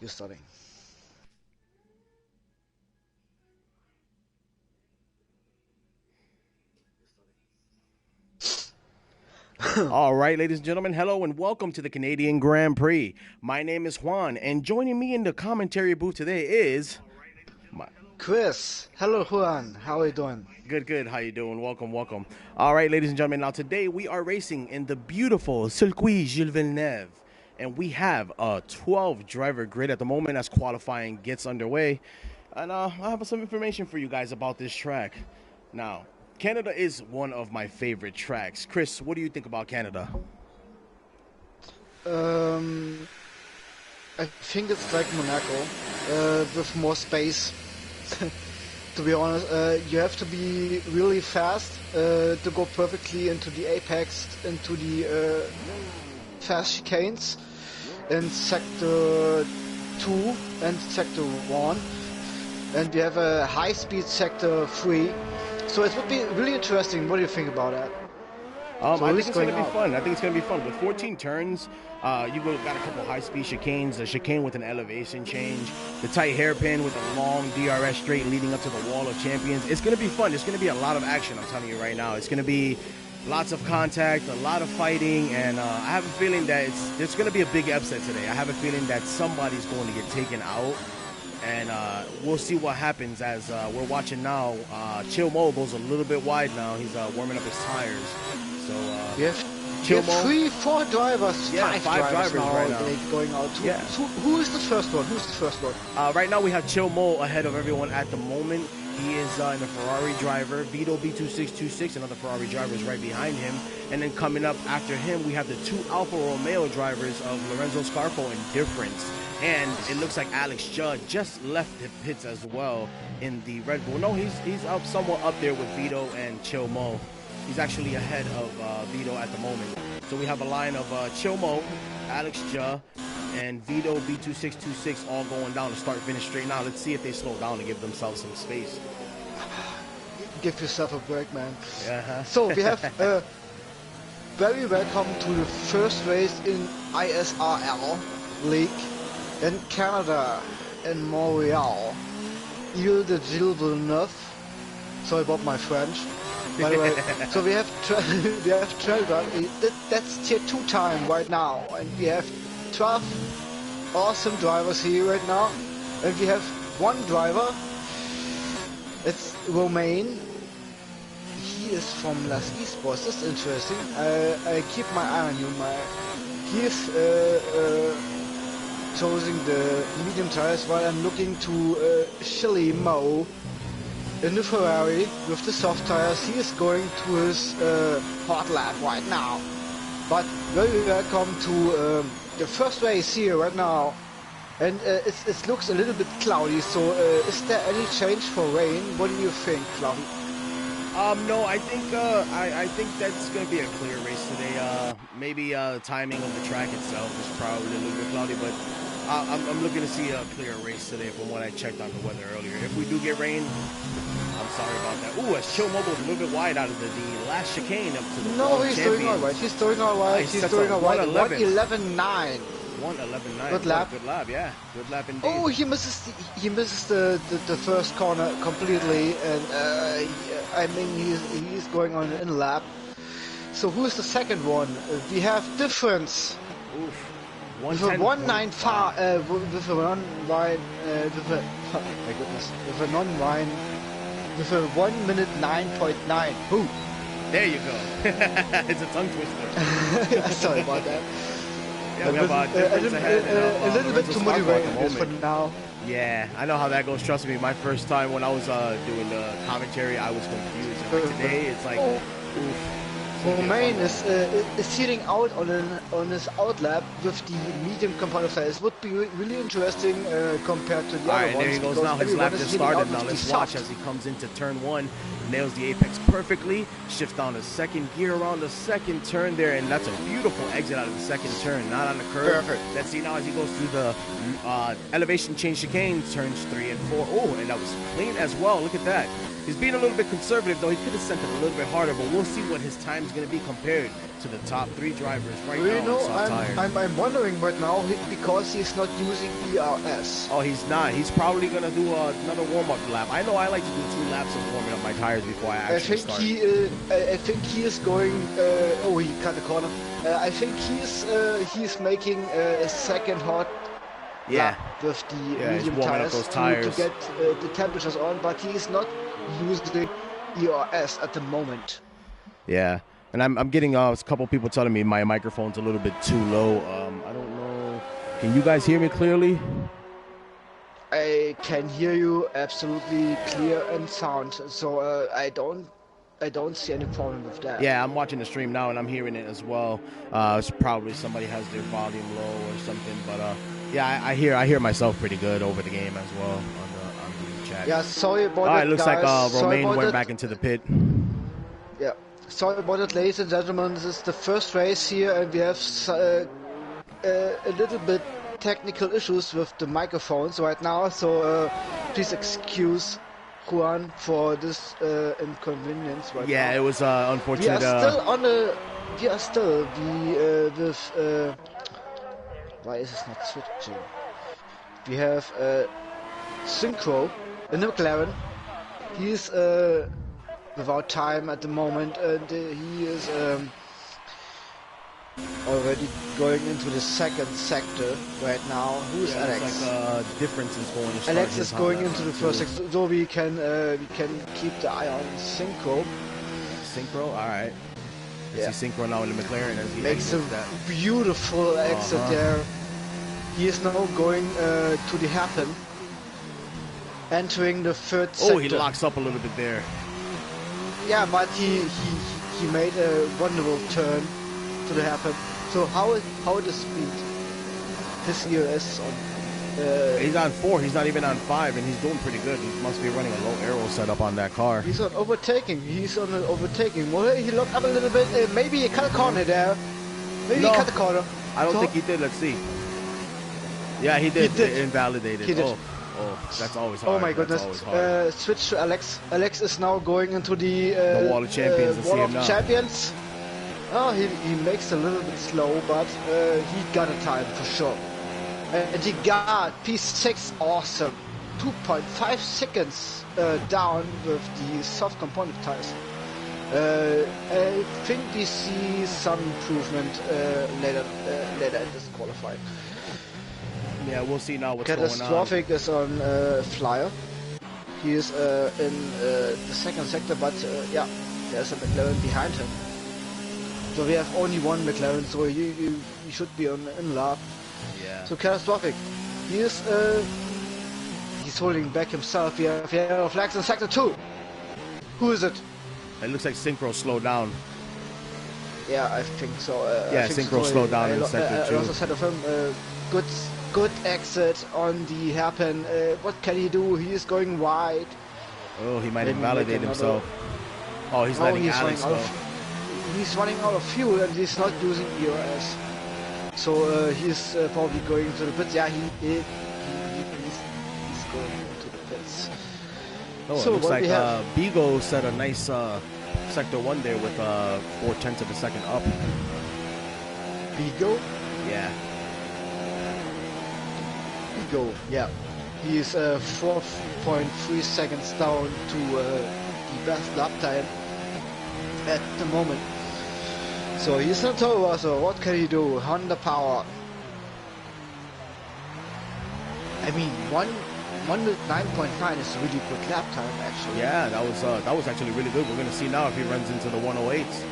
You're starting. All right, ladies and gentlemen, hello and welcome to the Canadian Grand Prix. My name is Juan, and joining me in the commentary booth today is Chris. Hello, Juan. How are you doing? Good. How you doing? Welcome. All right, ladies and gentlemen, now today we are racing in the beautiful Circuit Gilles Villeneuve, and we have a 12-driver grid at the moment as qualifying gets underway. And I have some information for you guys about this track. Now, Canada is one of my favorite tracks. Chris, what do you think about Canada? I think it's like Monaco, with more space. To be honest, you have to be really fast to go perfectly into the apex, into the fast chicanes in sector 2 and sector 1, and we have a high-speed sector 3. So it would be really interesting. What do you think about that? I think it's going to be fun. I think it's going to be fun. With 14 turns, you got a couple high-speed chicanes, a chicane with an elevation change, the tight hairpin with a long DRS straight leading up to the Wall of Champions. It's going to be fun. There's going to be a lot of action, I'm telling you right now. It's going to be lots of contact, a lot of fighting, and I have a feeling that there's going to be a big upset today. I have a feeling that somebody's going to get taken out. And we'll see what happens as we're watching now. Chill Mo goes a little bit wide now. He's warming up his tires. So you have 3, 4 drivers, yeah, 5 drivers now right now going out. Who is the first one? Right now we have Chill Mo ahead of everyone at the moment. He is in a Ferrari driver. Vito B2626, another Ferrari driver, is right behind him. And then coming up after him, we have the 2 Alfa Romeo drivers of Lorenzo Scarfo and Difference. And it looks like Alex Judd just left the pits as well in the Red Bull. No, he's up somewhat up there with Vito and Chill Mo. He's actually ahead of Vito at the moment. So we have a line of Chill Mo, Alex Judd, and Vito B2626 all going down to start finish straight now. Let's see if they slow down to give themselves some space. Give yourself a break, man. Uh-huh. So we have very welcome to the first race in ISRL League in Canada, in Montreal. Ile de Gilles Villeneuve. Sorry about my French. By the way, so we have 12. That's tier 2 time right now, and we have 12 awesome drivers here right now, and we have 1 driver. It's Romain. He is from ISRL Esports. That's interesting. I keep my eye on you. He's choosing the medium tires while I'm looking to Chili Mo in the Ferrari with the soft tires. He is going to his hot lap right now. But very welcome to the first race here right now. And it looks a little bit cloudy, so is there any change for rain? What do you think, Cloudy? No, I think that's going to be a clear race today. Maybe the timing of the track itself is probably a little bit cloudy, but I'm looking to see a clear race today from what I checked on the weather earlier. If we do get rain, I'm sorry about that. Ooh, as Chill Mo goes a little bit wide out of the last chicane up to the No, he's doing all right. He's doing all right. He's doing all right. 1:11.9. 1:11.9. Good lap. Good lap, yeah. Good lap indeed. Oh, he misses the first corner completely, and I mean he's going on in lap. So who is the second one? We have Difference. Oof. With a 195, with a non-wine, my goodness, with a non-wine, with a 1 minute 9.9. Who? There you go. It's a tongue twister. Sorry about that. Yeah, we have a little bit too motivated for now. Yeah, I know how that goes. Trust me, my first time when I was doing the commentary, I was confused. And like today, it's like, oof. Romain is sitting out on his outlap with the medium compound size. Would be really interesting compared to the other ones. There he goes now. His lap just started now. Let's watch as he comes into turn 1, nails the apex perfectly, shifts down the second gear around the second turn there, and that's a beautiful exit out of the second turn, not on the curve. Perfect. Let's see now as he goes through the elevation change chicane, turns 3 and 4. Oh, and that was clean as well. Look at that. He's being a little bit conservative, though. He could have sent it a little bit harder, but we'll see what his time's going to be compared to the top 3 drivers right You now know, on soft tires. I'm wondering right now because he's not using ERS. Oh, he's not. He's probably going to do another warm-up lap. I know I like to do 2 laps of warming up my tires before I actually start. I think he is going. Oh, he cut the corner. I think he's making a second hot lap with the medium tires, those tires to get the temperatures on, but he is not using ERS at the moment. Yeah, and I'm getting a couple people telling me my microphone's a little bit too low. I don't know. Can you guys hear me clearly? I can hear you absolutely clear and sound, so I don't see any problem with that. Yeah, I'm watching the stream now and I'm hearing it as well. It's probably somebody has their volume low or something, but yeah, I hear myself pretty good over the game as well on the chat. Yeah, sorry about that. All right, looks like Romain went back into the pit. Yeah, sorry about it, ladies and gentlemen. This is the first race here, and we have a little bit technical issues with the microphones right now, so please excuse Juan for this inconvenience right now. Yeah, it was unfortunate. We are still with why is this not switching? We have Synchro in the McLaren. He's without time at the moment, and he is already going into the second sector right now. Who's Alex? Like difference is going to start. Alex is going into the first sector, so we can keep the eye on Synchro. Synchro, all right. I see Synchro now in the McLaren as he makes a beautiful exit there. He is now going to the hairpin, entering the third sector. Oh, he locks up a little bit there. Yeah, but he made a wonderful turn to the hairpin. So how the speed? His ERS on. He's on 4. He's not even on 5, and he's doing pretty good. He must be running a low aero setup on that car. He's on overtaking. Well, he looked up a little bit. Maybe he cut a corner there. Maybe he cut the corner. I don't think he did. Let's see. Yeah, he did. Invalidated. He did. Oh, that's always hard. Oh my goodness. Switch to Alex. Alex is now going into the Wall of Champions. Wall of Champions. Oh, he makes a little bit slow, but he got a time for sure. And he got P6, awesome. 2.5 seconds down with the soft component tires. I think we see some improvement later in this qualifying. Yeah, we'll see now what's going on. Catastrophic is on Flyer. He is in the second sector, but yeah, there's a McLaren behind him. So we have only one McLaren, so you should be in lap. Yeah. So Catastrophic, he's holding back himself. We have yellow flags in sector 2. Who is it? It looks like Synchro slowed down. Yeah, I think so. Yeah, Synchro slowed down in sector 2. I also said of him, good exit on the hairpin. What can he do? He is going wide. Oh, he might invalidate himself. Oh, he's letting Alex go. He's running out of fuel and he's not using ERS. So he's probably going to the pits. Yeah, he's going to the pits. Oh, so it looks like Bigo set a nice sector 1 there with 0.4 of a second up. Bigo? Yeah. Bigo, yeah. He's 4.3 seconds down to the best lap time at the moment. So he's not over, so what can he do? Honda power. I mean, 1:09.9 is a really good lap time, actually. Yeah, that was actually really good. We're going to see now if he runs into the 108s.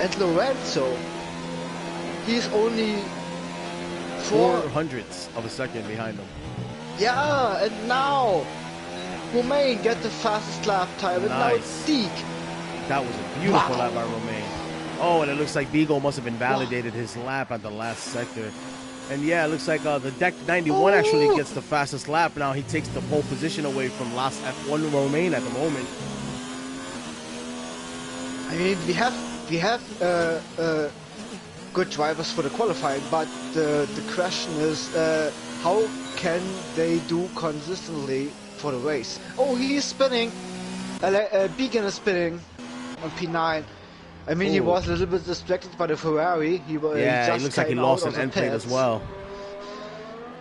And Lorenzo, he's only 400ths of a second behind him. Yeah, and now Romain get the fastest lap time, and now it's Deke. That was a beautiful lap by Romain. Oh, and it looks like Beagle must have invalidated his lap at the last sector. And yeah, it looks like the Deck 91 actually gets the fastest lap. Now he takes the pole position away from last F1 Romain at the moment. I mean, we have good drivers for the qualifying, but the question is how can they do consistently for the race? Oh, he is spinning. Beacon is spinning on P9. I mean, he was a little bit distracted by the Ferrari. He just looks like he lost an end plate as well.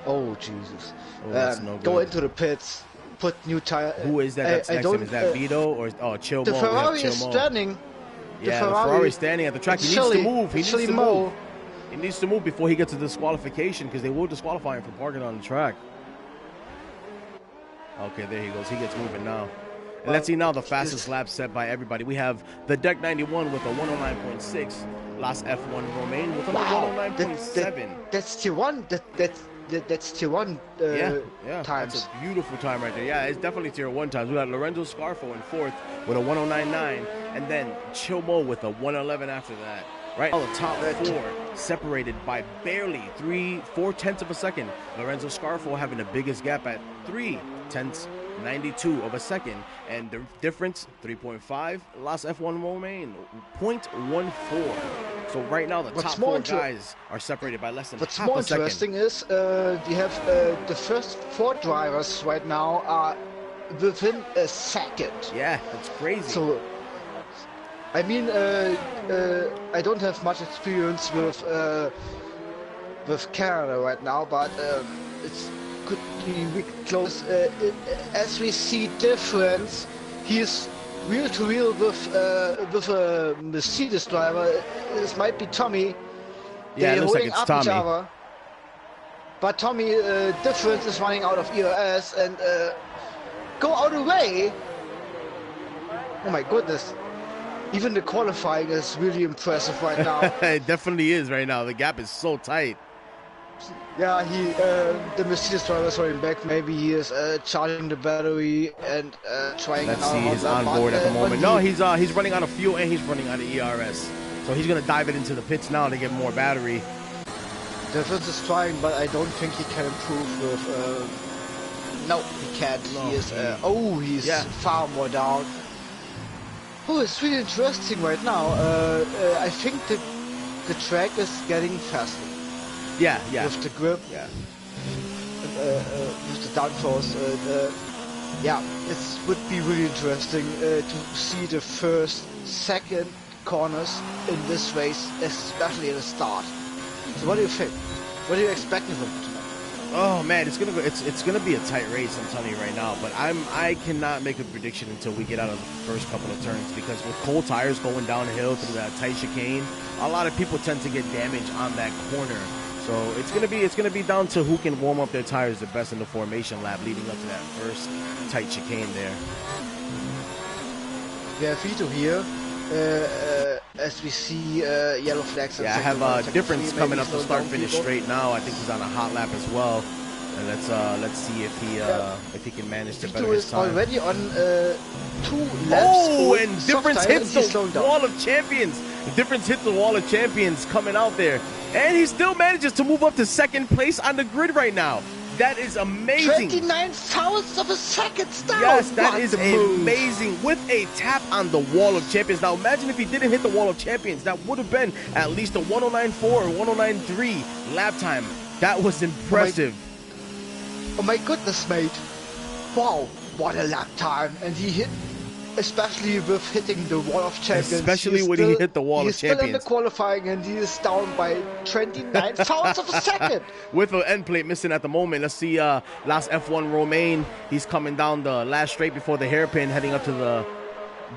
Oh, Jesus. Oh, that's no good. Go into the pits, put new tire. Who is that that's next to him? Is that Vito or Chill Mo? The Ferrari is standing. Yeah, the Ferrari is standing at the track. He needs to move. He needs to move. He needs to move before he gets to disqualification, because they will disqualify him for parking on the track. Okay, there he goes. He gets moving now. And let's see now the fastest lap set by everybody. We have the Deck 91 with a 109.6. Las F1 Romain with a 109.7. That's tier 1. That's tier 1 yeah, times. That's a beautiful time right there. Yeah, it's definitely tier 1 times. We got Lorenzo Scarfo in 4th with a 109.9, and then Chill Mo with a 111 after that. Right now, the top 4 separated by barely 4/10 of a second. Lorenzo Scarfo having the biggest gap at 0.392 of a second, and the difference 3.5. Las F1 Romain 0.14. So right now the top 4 guys are separated by less than half a second. What's more interesting is we have the first 4 drivers right now are within a second. Yeah, that's crazy. So I mean, I don't have much experience with Canada right now, but it could be close. As we see difference, he's wheel to wheel with a Mercedes driver. This might be Tommy. Yeah, it looks like it's Tommy. But Tommy, difference is running out of ERS, and go out of the way. Oh my goodness. Even the qualifying is really impressive right now. It definitely is right now. The gap is so tight. Yeah, the Mercedes driver is running back. Maybe he is charging the battery and trying. Let's see, he's on board at the moment. No, he's running out of fuel and he's running out of ERS. So he's gonna dive it into the pits now to get more battery. Difference is trying, but I don't think he can improve with. No, he can't. No, he is. He's far more down. Oh, it's really interesting right now. I think the track is getting faster. Yeah. With the grip. Yeah. With the downforce. Yeah, it would be really interesting to see the first, second corners in this race, especially at the start. So what do you think? What are you expecting from tonight? Oh man, it's gonna be a tight race. I'm telling you right now, but I cannot make a prediction until we get out of the first couple of turns, because with cold tires going downhill through that tight chicane, a lot of people tend to get damage on that corner. So it's gonna be down to who can warm up their tires the best in the formation lap leading up to that first tight chicane there. Yeah, Vito here. As we see yellow flags. Yeah, I have difference coming up to start finish straight now. I think he's on a hot lap as well. And let's see if he can manage to better his time. Already on 2 laps. Oh, and difference hits the wall of champions. The difference hits the wall of champions coming out there, and he still manages to move up to second place on the grid right now. That is amazing. 29 thousandths of a second down. Yes, that is amazing. With a tap on the wall of champions. Now imagine if he didn't hit the wall of champions. That would have been at least a 109.4 or 109.3 lap time. That was impressive. Oh my goodness, mate. Wow, what a lap time. And he hit, especially with hitting the wall of champions. Especially when he hit the wall of champions. He's still in the qualifying, and he is down by 29 thousandths of a second. With an end plate missing at the moment. Let's see Las F1 Romain. He's coming down the last straight before the hairpin, heading up to the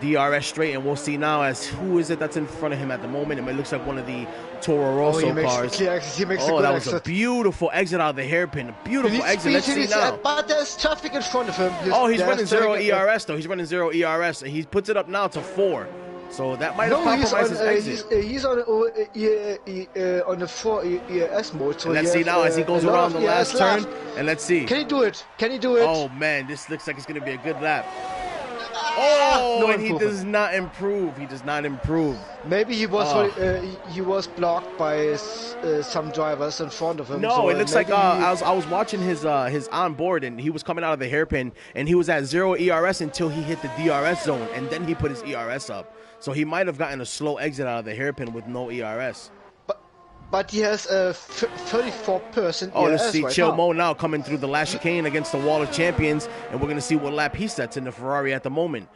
DRS straight, and we'll see now as who is it that's in front of him at the moment. It looks like one of the Toro Rosso cars. He makes a good that was exit. a beautiful exit out of the hairpin. A beautiful exit. Let's see now. But there's traffic in front of him. He's running 0 ERS though. He's running 0 ERS, and he puts it up now to 4. So that might have compromised his exit. He's on the 4 ERS mode. So let's see now as he goes around the last turn, and let's see. Can he do it? Oh man, this looks like it's going to be a good lap. Oh, and he does not improve. Maybe he was blocked by some drivers in front of him. No, it looks like I was watching his onboard, and he was coming out of the hairpin, and he was at 0 ERS until he hit the DRS zone, and then he put his ERS up. So he might have gotten a slow exit out of the hairpin with no ERS. But he has a 34%. Oh, let's see. Chill Mo now coming through the last chicane against the wall of champions, and we're going to see what lap he sets in the Ferrari at the moment.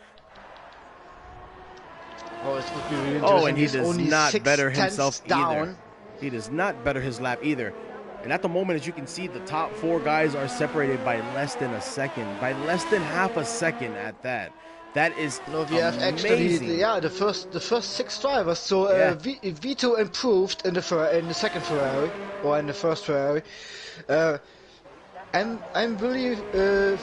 Oh, it would be really interesting. Oh, and he does not better himself down. either. He does not better his lap either. And at the moment, as you can see, the top 4 guys are separated by less than a second, by less than half a second at that. That is we have actually, the first 6 drivers. So Vito improved in the second Ferrari, or in the first Ferrari. I'm really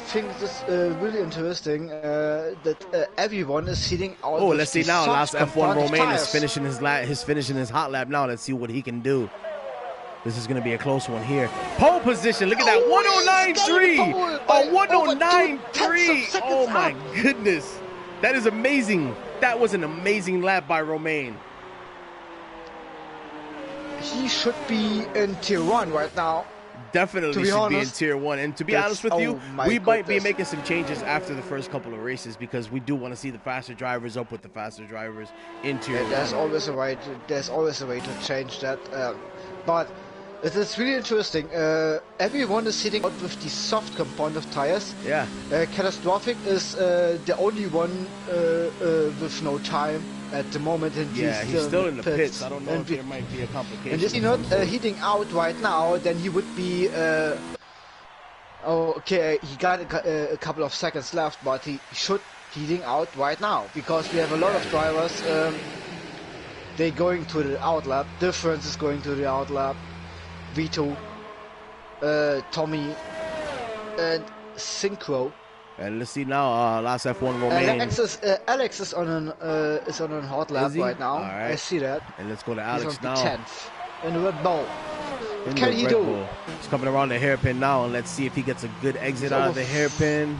think this really interesting that everyone is hitting out. Oh, let's see now. Last F1 Romain is finishing his hot lap now. Let's see what he can do. This is going to be a close one here. Pole position. Look at that. 109.3. Oh, 109.3. Oh, my goodness. That is amazing. That was an amazing lap by Romain. He should be in Tier 1 right now. Definitely should be in Tier 1. And to be honest with you, we might be making some changes after the first couple of races because we do want to see the faster drivers up with the faster drivers in Tier 1. There's always a way to change that. But it is really interesting. Everyone is hitting out with the soft compound of tires. Yeah. Catastrophic is the only one with no time at the moment, and he's still in the pits. I don't know if there might be a complication. And if he's not heating out right now, then he would be. Okay, he got a couple of seconds left, but he should heating out right now because we have a lot of drivers. They're going to the outlap. Difference is going to the outlap. Vito, Tommy, and Synchro. And let's see now, last F1 Romain. Alex is on an hot lap right now. Right. I see that. And let's go to Alex He's now. 10th in the Red Bull. What can he do? He's coming around the hairpin now, and let's see if he gets a good exit out of the hairpin.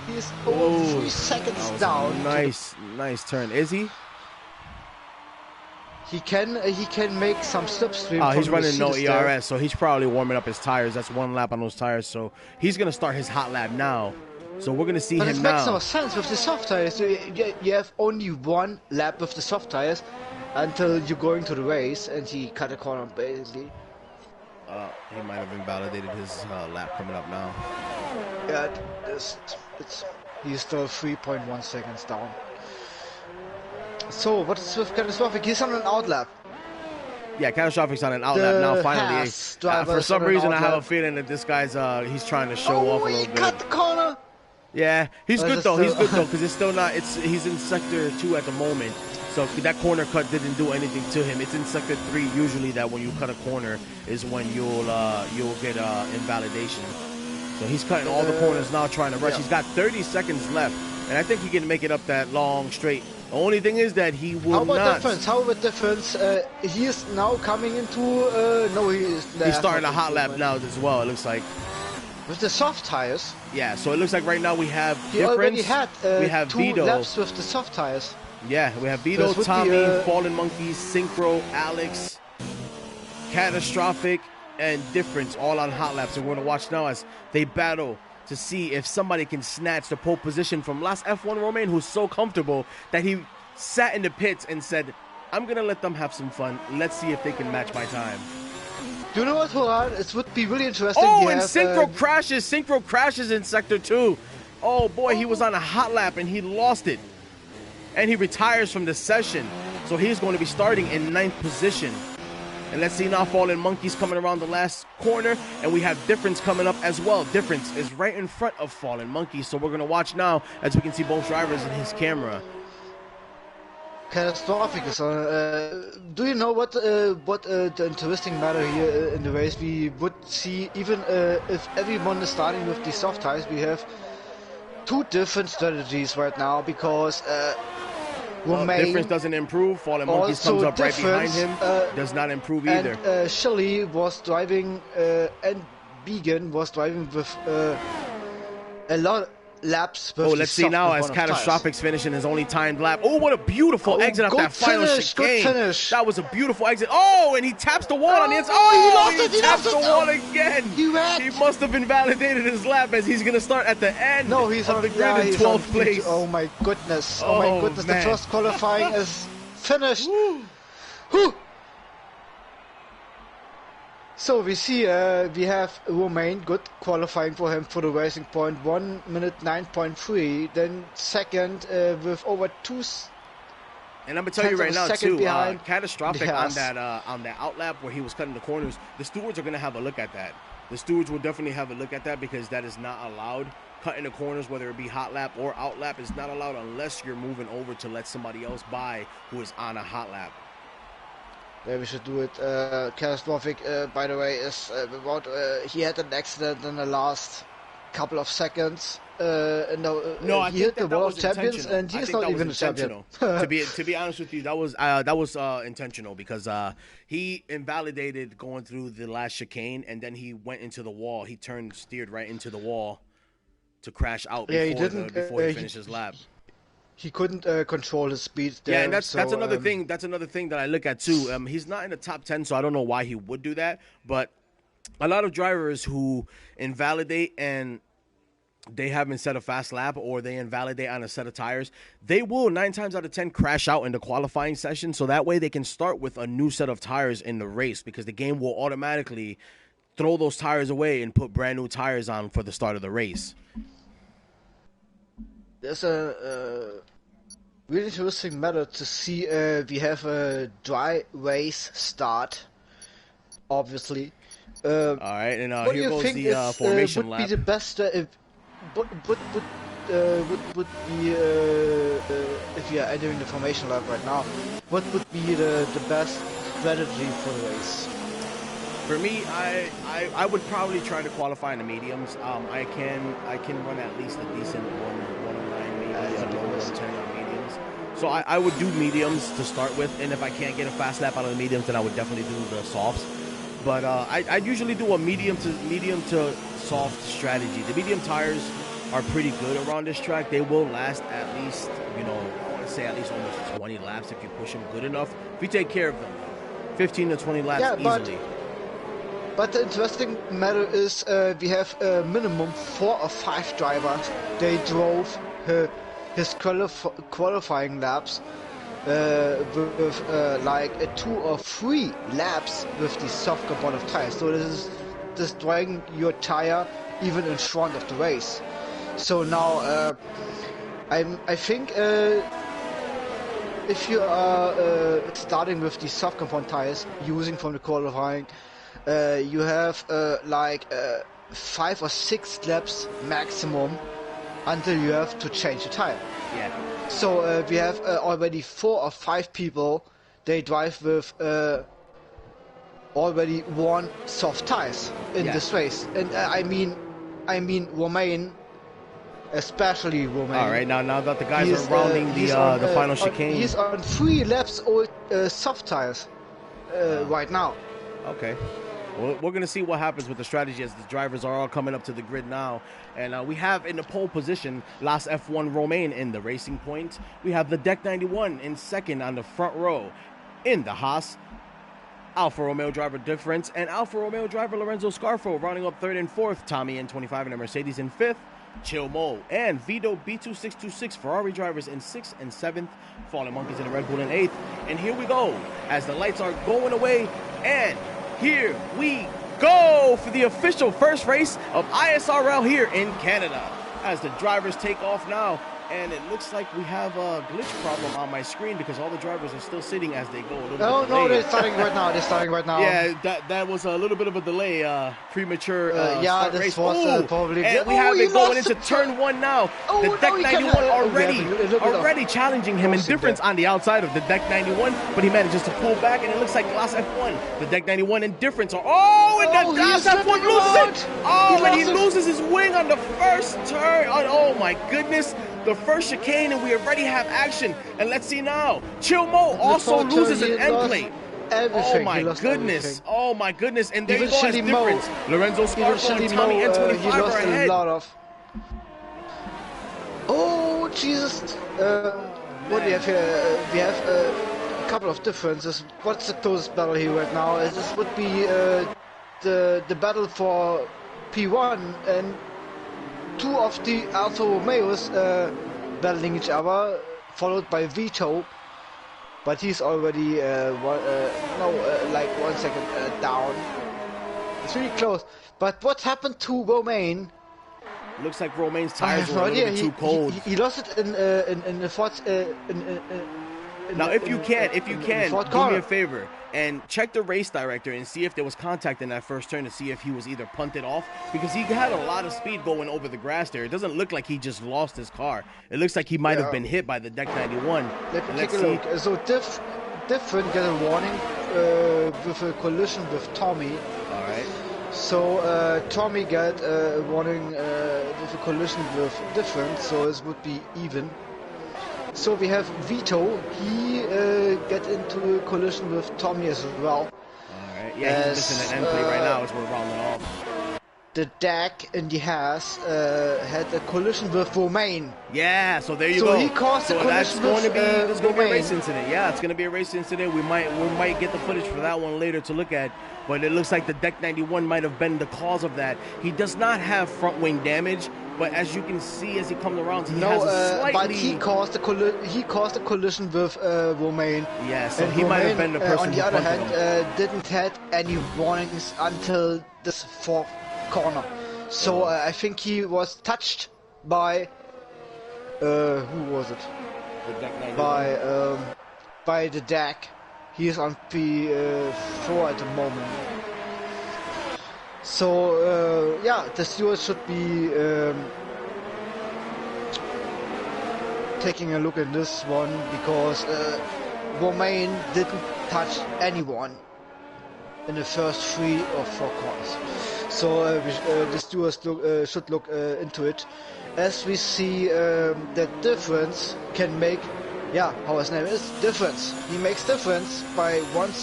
He's over 3 seconds down. Nice turn. Is he? He can make some slipstream. Oh, he's running no ERS, so he's probably warming up his tires. That's 1 lap on those tires, so he's gonna start his hot lap now. So we're going to see him now. But it makes no sense with the soft tires. You have only 1 lap with the soft tires until you're going to the race, and he cut a corner basically. He might have invalidated his lap coming up now. Yeah, he's still 3.1 seconds down. So what is with Catastrophic? He's on an outlap. Yeah, Catastrophic's on an outlap now. Finally, for some reason, I have a feeling that this guy's he's trying to show off a little bit. He cut the corner. Yeah, he's good though. He's good though because it's still not. He's in sector 2 at the moment, so that corner cut didn't do anything to him. It's in sector 3 usually that when you cut a corner is when you'll get invalidation. So he's cutting all the corners now, trying to rush. He's got 30 seconds left, and I think he can make it up that long straight. The only thing is that he will not. How about difference? He is now coming into. No, he is. He's starting a hot lap now as well. It looks like. With the soft tires. Yeah, so it looks like right now we have he already had we have 2 Vito. Laps with the soft tires. Yeah, we have Vito, Tommy, Fallen Monkeys, Synchro, Alex, Catastrophic, and Difference all on hot laps. And we're going to watch now as they battle to see if somebody can snatch the pole position from last F1 Romain, who's so comfortable that he sat in the pits and said, I'm going to let them have some fun. Let's see if they can match my time. Do you know what, Horan? It would be really interesting. Oh, and Synchro crashes. Synchro crashes in Sector 2. Oh, boy, he was on a hot lap, and he lost it. And he retires from the session. So he's going to be starting in 9th position. And let's see now, Fallen Monkeys coming around the last corner. And we have Difference coming up as well. Difference is right in front of Fallen Monkeys. So we're going to watch now as we can see both drivers in his camera. Catastrophic is on. Do you know what the interesting matter here in the race? We would see, even if everyone is starting with the soft tires, we have 2 different strategies right now because Romain Difference doesn't improve. Fallen Monkeys comes up right behind him. Does not improve either. And Shelley was driving and Began was driving with a lot. Laps. Oh, let's see now as Catastrophic's finishing his only timed lap. Oh, what a beautiful exit off that final chicane. Good finish. That was a beautiful exit. Oh, and he taps the wall on the inside. Oh, he taps the wall again. He must have invalidated his lap as he's going to start at the end. No, he's on the grid in 12th place. Oh my goodness. Oh my goodness. Man. The first qualifying is finished. Whew. So we see we have Romain, good qualifying for him for the Racing Point, 1 minute 9.3. Then second with over 2. And I'm gonna tell you right now too, catastrophic yes. on that outlap where he was cutting the corners. The stewards are gonna have a look at that. The stewards will definitely have a look at that because that is not allowed. Cutting the corners, whether it be hot lap or out lap, is not allowed unless you're moving over to let somebody else by who is on a hot lap. Yeah, we should do it. Catastrophic, by the way, is about he had an accident in the last couple of seconds. I he hit the that Wall was of Champions, and he's not even a champion. to be honest with you, that was intentional because he invalidated going through the last chicane, and then he went into the wall. He steered right into the wall to crash out before he finished his lap. He couldn't control his speed there. Yeah, and that's another thing. That's another thing that I look at too. He's not in the top 10, so I don't know why he would do that. But a lot of drivers who invalidate and they haven't set a fast lap or they invalidate on a set of tires, they will 9 times out of 10 crash out in the qualifying session. So that way they can start with a new set of tires in the race because the game will automatically throw those tires away and put brand new tires on for the start of the race. There's a really interesting matter to see. We have a dry race start, obviously. All right, and what here do you goes think the formation would lap. Be the best? Would be if you are entering the formation lap right now? What would be the best strategy for the race? For me, I would probably try to qualify in the mediums. I can run at least a decent 109, maybe a low 110 on mediums. So I would do mediums to start with, and if I can't get a fast lap out of the mediums, then I would definitely do the softs. But I usually do a medium to soft strategy. The medium tires are pretty good around this track. They will last at least, I want to say at least almost 20 laps if you push them good enough. If you take care of them, 15 to 20 laps easily. But the interesting matter is we have a minimum 4 or 5 drivers. They drove his qualifying laps with like 2 or 3 laps with the soft component tires. So this is destroying your tire even in front of the race. So now I think if you are starting with the soft component tires using from the qualifying, you have 5 or 6 laps maximum until you have to change the tire. Yeah. So we have already 4 or 5 people. They drive with already 1 soft tires in this race, and I mean Romain, especially Romain. All right, now that the guys are rounding the final chicane, he's on 3 laps old soft tires right now. Okay. Well, we're going to see what happens with the strategy as the drivers are all coming up to the grid now. And we have in the pole position, Las F1 Romain in the Racing Point. We have the Deck 91 in second on the front row. In the Haas, Alfa Romeo driver Difference and Alfa Romeo driver Lorenzo Scarfo rounding up third and fourth. Tommy N25 in a Mercedes in fifth. Chill Mo and Vito B2626 Ferrari drivers in 6th and 7th. Fallen Monkeys in the Red Bull in 8th. And here we go as the lights are going away, and here we go for the official first race of ISRL here in Canada as the drivers take off now. And it looks like we have a glitch problem on my screen because all the drivers are still sitting as they go. No, they're starting right now. They're starting right now. Yeah, that was a little bit of a delay, premature start race. Probably. And we have it going into turn 1 now. The Deck 91 already challenging him in difference on the outside of the Deck 91, but he manages to pull back, and it looks like Las F1, the Deck 91 in difference. And the Las F1 loses it. And he loses his wing on the first turn. Oh my goodness. The first chicane, and we already have action. And let's see now. Chill Mo also loses an end plate. Oh my goodness. Oh my goodness. And there you go as difference. Lorenzo Scarfo and Tommy N25 are ahead. Oh, Jesus. What do we have here? We have a couple of differences. What's the closest battle here right now? This would be the battle for P1, and 2 of the Alfa Romeos battling each other, followed by Vito, but he's already like 1 second down. It's really close. But what happened to Romain? Looks like Romain's tires were a little bit too cold. He lost it in the fourth Now, if you can, do me a favor and check the race director and see if there was contact in that first turn to see if he was either punted off, because he had a lot of speed going over the grass there. It doesn't look like he just lost his car. It looks like he might have been hit by the Deck 91. Let's take a look. So different get a warning with a collision with Tommy. All right. So Tommy got a warning with a collision with different, so it would be even. So we have Vito. He got into a collision with Tommy as well. Alright, yeah, he's missing an end plate right now as we're rounding off. The deck in the house had a collision with Romain. Yeah, so there you go. So he caused a collision with there's going to be a race incident. Yeah, it's going to be a race incident. We might get the footage for that one later to look at. But it looks like the Deck 91 might have been the cause of that. He does not have front wing damage, but as you can see as he comes around, he has a slightly... but he caused a collision with Romain. Yeah, so he might have been the person on the other hand, didn't have any warnings until this fourth corner. So I think he was touched by... who was it? The Deck 91. By the deck. He is on P4 at the moment. So yeah, the steward should be taking a look at this one, because Romain didn't touch anyone in the first 3 or 4 corners. So the stewards should look into it, as we see that difference can make. Yeah, how his name is difference. He makes difference by 1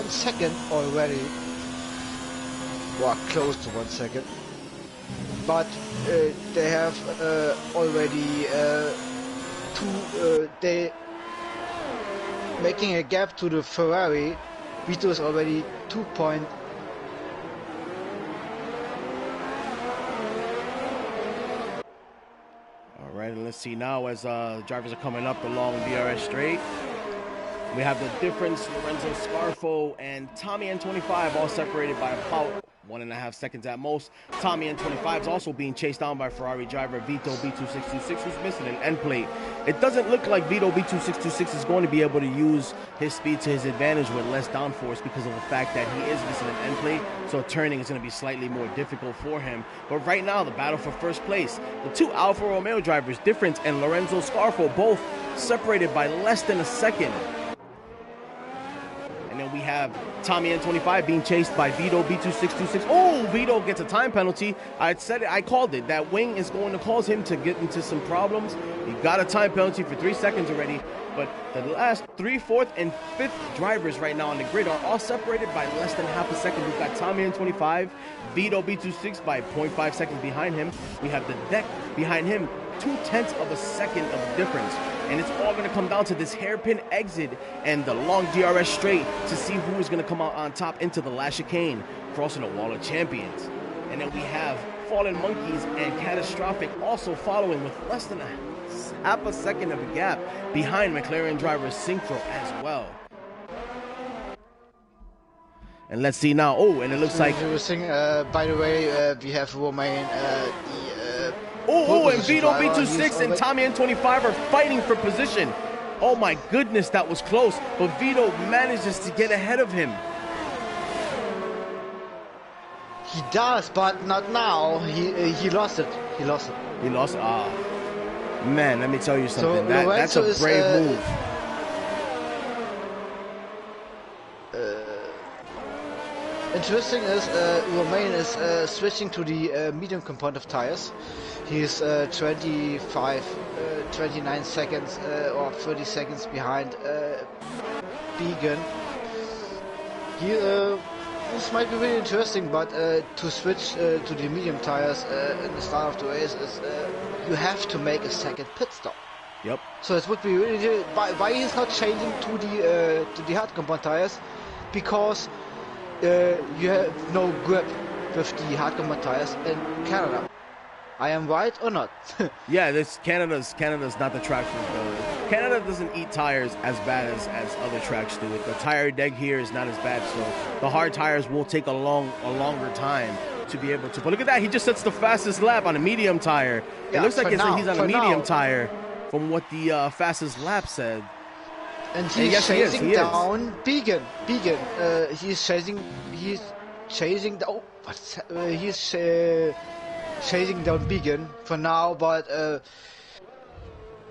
second already. Well, close to 1 second. But they have already they making a gap to the Ferrari. Vito is already 2 point. Alright, and let's see now as drivers are coming up along DRS straight. We have the difference, Lorenzo Scarfo and Tommy N25 all separated by about 1.5 seconds at most. Tommy N25 is also being chased down by Ferrari driver Vito B2626, who's missing an end plate. It doesn't look like Vito B2626 is going to be able to use his speed to his advantage with less downforce because of the fact that he is missing an end plate, so turning is going to be slightly more difficult for him. But right now, the battle for first place, the 2 Alfa Romeo drivers, Difference and Lorenzo Scarfo, both separated by less than a second. And then we have Tommy N25 being chased by Vito B2626. Oh, Vito gets a time penalty. I said it, I called it. That wing is going to cause him to get into some problems. He got a time penalty for 3 seconds already. But the last 3, 4th, and 5th drivers right now on the grid are all separated by less than half a second. We've got Tommy N25, Vito B26 by 0.5 seconds behind him. We have the deck behind him, 0.2 of a second of difference. And it's all going to come down to this hairpin exit and the long DRS straight to see who is going to come out on top into the last chicane, crossing the wall of champions. And then we have Fallen Monkeys and Catastrophic also following with less than half a second of a gap behind McLaren driver Synchro as well. And let's see now. Oh, and it looks like... by the way, we have Romain, and Vito B26 and Tommy N25 are fighting for position. Oh my goodness, that was close. But Vito manages to get ahead of him. He does, but not now. He lost it. He lost it. He lost it? Ah. Man, let me tell you something. That's a brave move. Interesting is Romain is switching to the medium component tires. He's 29 seconds or 30 seconds behind Began. This might be really interesting, but to switch to the medium tires in the start of the race is you have to make a second pit stop. Yep. So it would be really why he's not changing to the hard compound tires, because you have no grip with the hard compound tires in Canada. I am right or not? Yeah, Canada's not the track for Canada doesn't eat tires as bad as other tracks do. The tire deck here is not as bad, so the hard tires will take a longer time to be able to. But look at that, he just sets the fastest lap on a medium tire. Yeah, it looks like he's on a medium tire from what the fastest lap said. And he's yes, chasing he is. down Began. He's chasing down. Oh, he's chasing down Began for now, but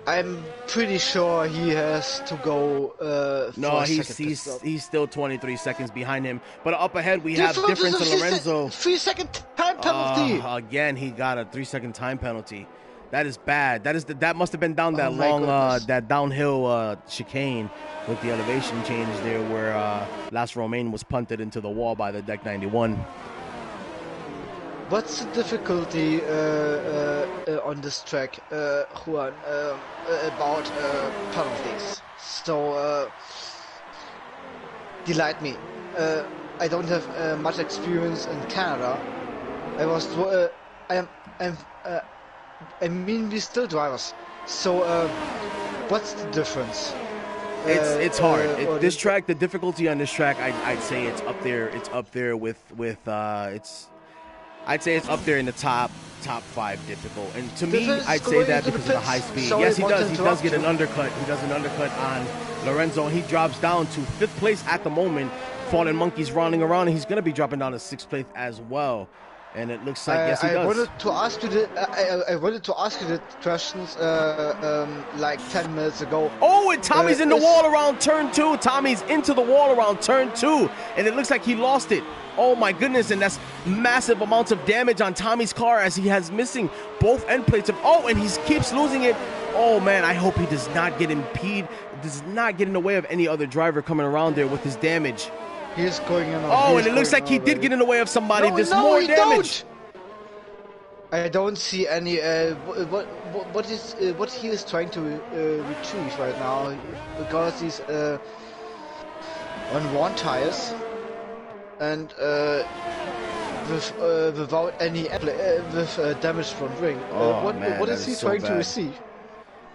I'm pretty sure he has to go. No, he's still 23 seconds behind him. But up ahead we have difference in Lorenzo. 3-second time penalty. Again, he got a 3-second time penalty. That is bad. That must have been down that that downhill chicane with the elevation change there, where Las Romain was punted into the wall by the Deck 91. What's the difficulty on this track, Juan, about penalties? So, delight me. I don't have much experience in Canada. I mean, we're still drivers. So, what's the difference? It's hard. This track, the difficulty on this track, I'd say it's up there. It's up there with I'd say it's up there in the top 5 difficult. And to me, I'd say that because of the high speed. Yes, he does. He does get an undercut. He does an undercut on Lorenzo, and he drops down to 5th place at the moment. Fallen Monkey's running around, and he's going to be dropping down to 6th place as well. And it looks like, yes, he does. I wanted to ask you the questions like 10 minutes ago. Oh, and Tommy's in the wall around turn 2. Tommy's into the wall around turn 2, and it looks like he lost it. Oh my goodness, and that's massive amounts of damage on Tommy's car as he has missing both end plates of, and he keeps losing it. Oh man, I hope he does not get impeded, does not get in the way of any other driver coming around there with his damage. He's going in. And it looks like he did get in the way of somebody. There's more damage. I don't see any. What he is trying to retrieve right now, because he's on 1 tires. And without any damage from ring. What is he trying to receive?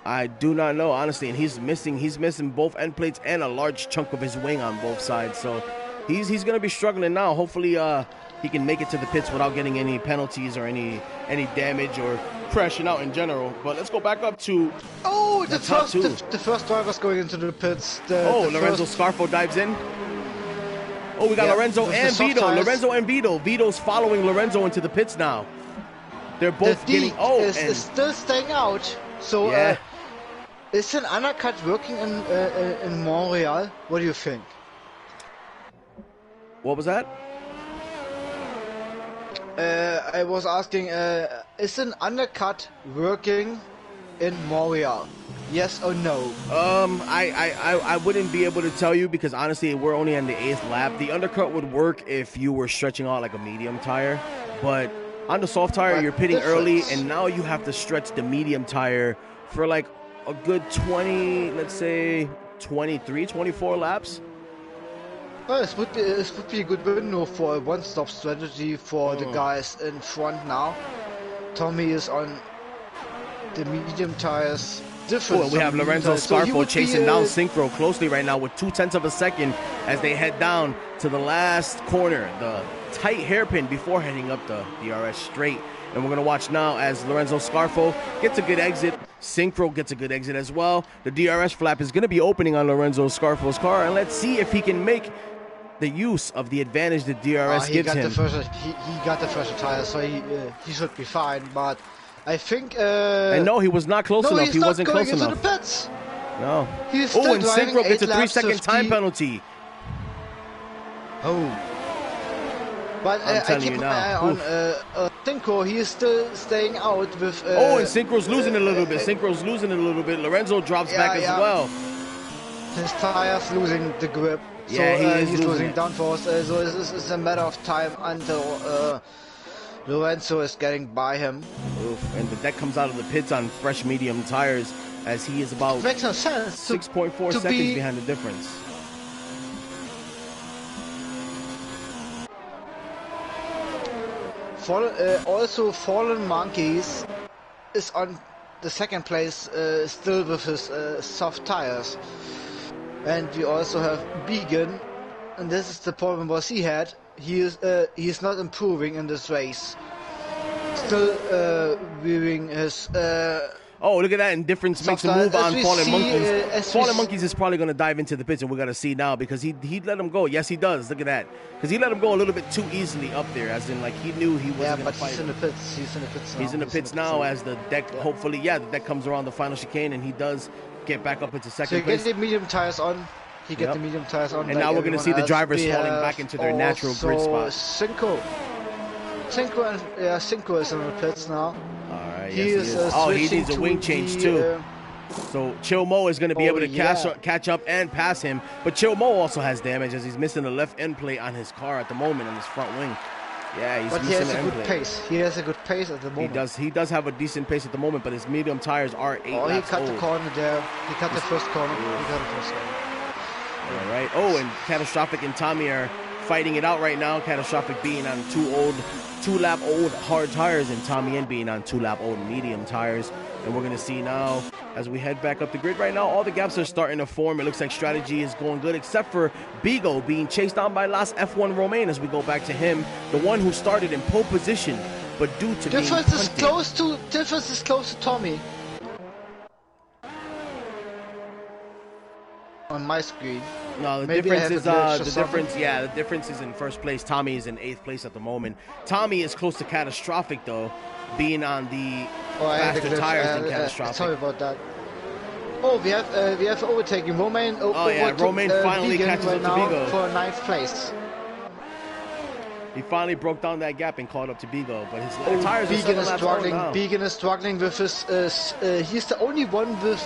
I do not know, honestly. And he's missing both end plates and a large chunk of his wing on both sides. So he's going to be struggling now. Hopefully he can make it to the pits without getting any penalties or any damage or crashing out in general. But let's go back up to the first driver's going into the pits. Lorenzo Scarfo dives in. Oh, we got Lorenzo and Vito. Lorenzo and Vito. Vito's following Lorenzo into the pits now. They're both getting. Is still staying out. So, is an undercut working in Montreal? What do you think? What was that? I was asking, is an undercut working in Montreal? Yes or no? I wouldn't be able to tell you, because honestly we're only on the 8th lap. The undercut would work if you were stretching out like a medium tire, but on the soft tire you're pitting early, and now you have to stretch the medium tire for like a good 20, let's say 23, 24 laps. Well, it would be a good window for a one-stop strategy for the guys in front now. Tommy is on the medium tires. We have Lorenzo Scarfo chasing down Synchro closely right now with 0.2 of a second as they head down to the last corner, the tight hairpin before heading up the DRS straight. And we're going to watch now as Lorenzo Scarfo gets a good exit. Synchro gets a good exit as well. The DRS flap is going to be opening on Lorenzo Scarfo's car, and let's see if he can make the use of the advantage that DRS gives him. He got the first tire, so he should be fine, but I think... and no, he was not close enough. He wasn't close enough. The pits. No. He's still and Synchro gets a 3-second time penalty. But I keep my eye on Synchro. He is still staying out with... and Synchro's losing a little bit. Synchro's losing a little bit. Lorenzo drops back as well. His tire's losing the grip. Yeah, he's losing downforce. So it's a matter of time until... Lorenzo is getting by him. And the deck comes out of the pits on fresh medium tires as he is about 6.4 seconds behind the difference. Also, Fallen Monkeys is on the 2nd place still with his soft tires. And we also have Began, and this is the problem what he had. He is not improving in this race. Still wearing his Oh, look at that. And Difference makes a move on Fallen Monkeys. Fallen Monkeys is probably going to dive into the pits, and we're going to see now because he let him go. Yes, he does. Look at that. Because he let him go a little bit too easily up there, as in, like, he knew he wasn't going to fight. He's in the pits. He's in the pits now. He's in the pits now as the deck, hopefully, the deck comes around the final chicane, and he does get back up into second place. So he gets the medium tires on. He gets the medium tires on. And now we're going to see the drivers falling back into their natural grid spot. Cinco is in the pits now. Alright, he is. He needs a wing change too. So Chill Mo is going to be able to catch up and pass him. But Chill Mo also has damage as he's missing the left end plate on his car at the moment on his front wing. Yeah, he's missing the end plate. Pace. He has a good pace at the moment. He does have a decent pace at the moment, but his medium tires are 8 laps he cut old. the corner there. He cut the first corner. All right. Oh, and Catastrophic and Tommy are fighting it out right now. Catastrophic being on 2-lap old hard tires, and Tommy N being on 2-lap old medium tires. And we're going to see now as we head back up the grid right now, all the gaps are starting to form. It looks like strategy is going good, except for Bigo being chased down by Las F1 Romain as we go back to him, the one who started in pole position, but due to difference is close to Tommy. On my screen. No, the difference is the difference is in first place. Tommy is in 8th place at the moment. Tommy is close to Catastrophic though, being on the faster tires than Catastrophic. Sorry about that. Oh, we have overtaken Romain. Romain finally catches up to Bigo for 9th place. He finally broke down that gap and caught up to Bigo, but his tires are struggling. Bigo is struggling with his. He's the only one with.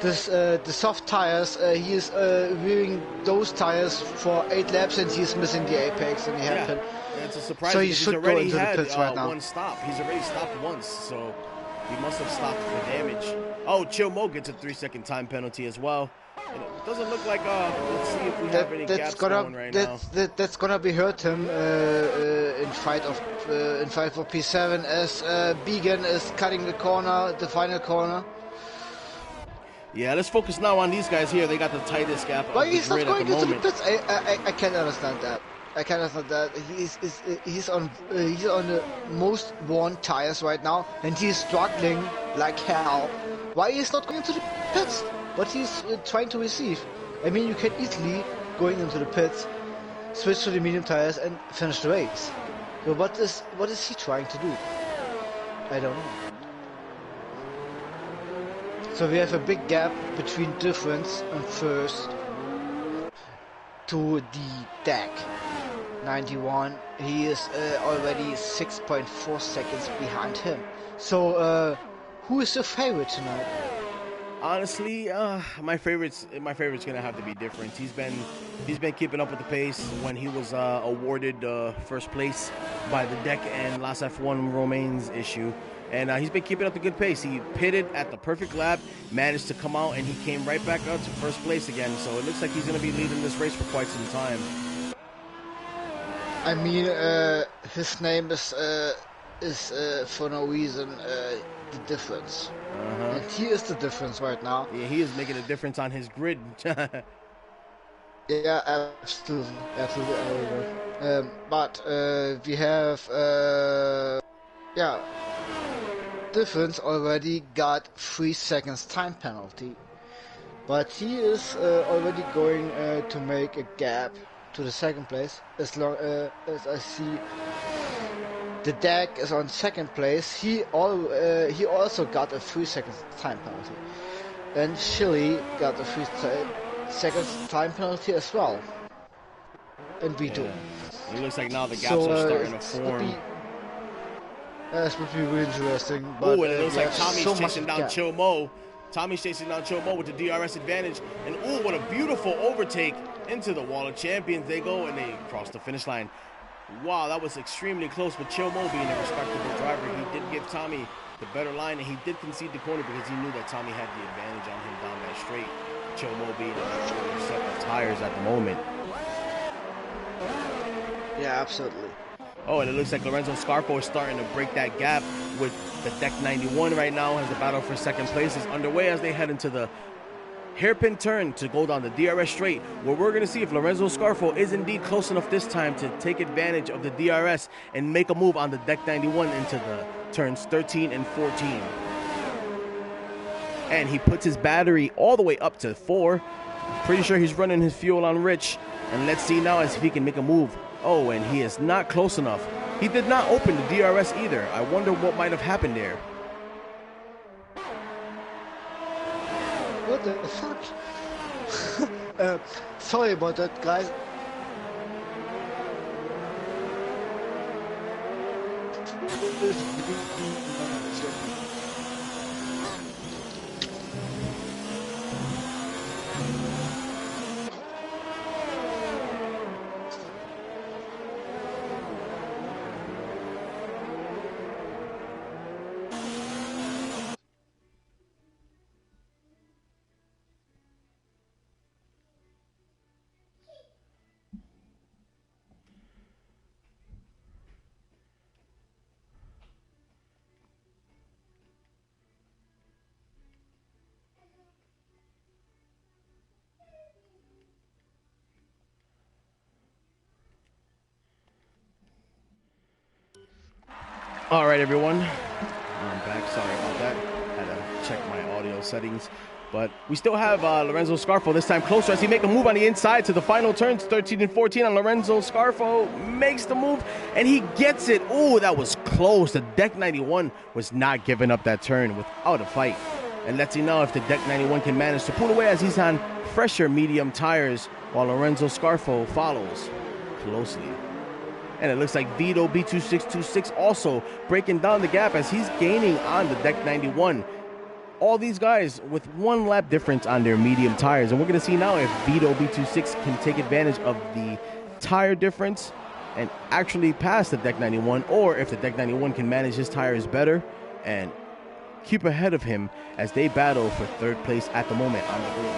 The soft tires, he is wearing those tires for 8 laps and he's missing the apex and the hairpin. Yeah, it's a surprise. So he should go into the pits right now. One stop. He's already stopped once, so he must have stopped for damage. Oh, Chill Mo gets a 3-second time penalty as well. And it doesn't look like. Let's see if we have any gaps going right now. That's gonna be hurt him in fight for P7 as Began is cutting the corner, the final corner. Yeah, let's focus now on these guys here. They got the tightest gap of the grid at the moment. I can't understand that. He's on the most worn tires right now, and he's struggling like hell. Why he's not going to the pits? What he's trying to receive? I mean, you can easily going into the pits, switch to the medium tires, and finish the race. So what is he trying to do? I don't know. So we have a big gap between difference and first to the deck. 91. He is already 6.4 seconds behind him. So who is your favorite tonight? Honestly, my favorite's gonna have to be Difference. He's been keeping up with the pace when he was awarded first place by the deck and Las F1 Romain's issue. And he's been keeping up the good pace. He pitted at the perfect lap, managed to come out, and he came right back up to first place again. So it looks like he's going to be leading this race for quite some time. I mean, his name is for no reason the difference. And he is the difference right now. Yeah, he is making a difference on his grid. Yeah, absolutely. But we have... Difference already got 3 seconds time penalty, but he is already going to make a gap to the second place. As long as I see the deck is on second place, he also got a 3 seconds time penalty, and Chile got a 3 seconds time penalty as well. And we do. It looks like now the gaps are starting to form. This would be really interesting. Oh, and it looks like Tommy's chasing down Chill Mo. Tommy's chasing down Chill Mo with the DRS advantage. And oh, what a beautiful overtake into the Wall of Champions. They go and they cross the finish line. Wow, that was extremely close. But Chill Mo being a respectable driver, he did give Tommy the better line, and he did concede the corner because he knew that Tommy had the advantage on him down that straight. Chill Mo being in a shorter set of tires at the moment. Yeah, absolutely. Oh, and it looks like Lorenzo Scarfo is starting to break that gap with the Deck 91 right now as the battle for second place is underway as they head into the hairpin turn to go down the DRS straight, where we're going to see if Lorenzo Scarfo is indeed close enough this time to take advantage of the DRS and make a move on the Deck 91 into the turns 13 and 14. And he puts his battery all the way up to 4. Pretty sure he's running his fuel on rich. And let's see now as if he can make a move. Oh, and he is not close enough. He did not open the DRS either. I wonder what might have happened there. What the fuck? Sorry about that, guys. All right, everyone. I'm back. Sorry about that. Had to check my audio settings. But we still have Lorenzo Scarfo this time closer as he make a move on the inside to the final turns, 13 and 14 on Lorenzo Scarfo. Makes the move, and he gets it. Oh, that was close. The Deck 91 was not giving up that turn without a fight. And let's see now if the Deck 91 can manage to pull away as he's on fresher medium tires while Lorenzo Scarfo follows closely. And it looks like Vito B2626 also breaking down the gap as he's gaining on the Deck 91. All these guys with 1 lap difference on their medium tires. And we're going to see now if Vito B26 can take advantage of the tire difference and actually pass the Deck 91, or if the Deck 91 can manage his tires better and keep ahead of him as they battle for 3rd place at the moment on the grid.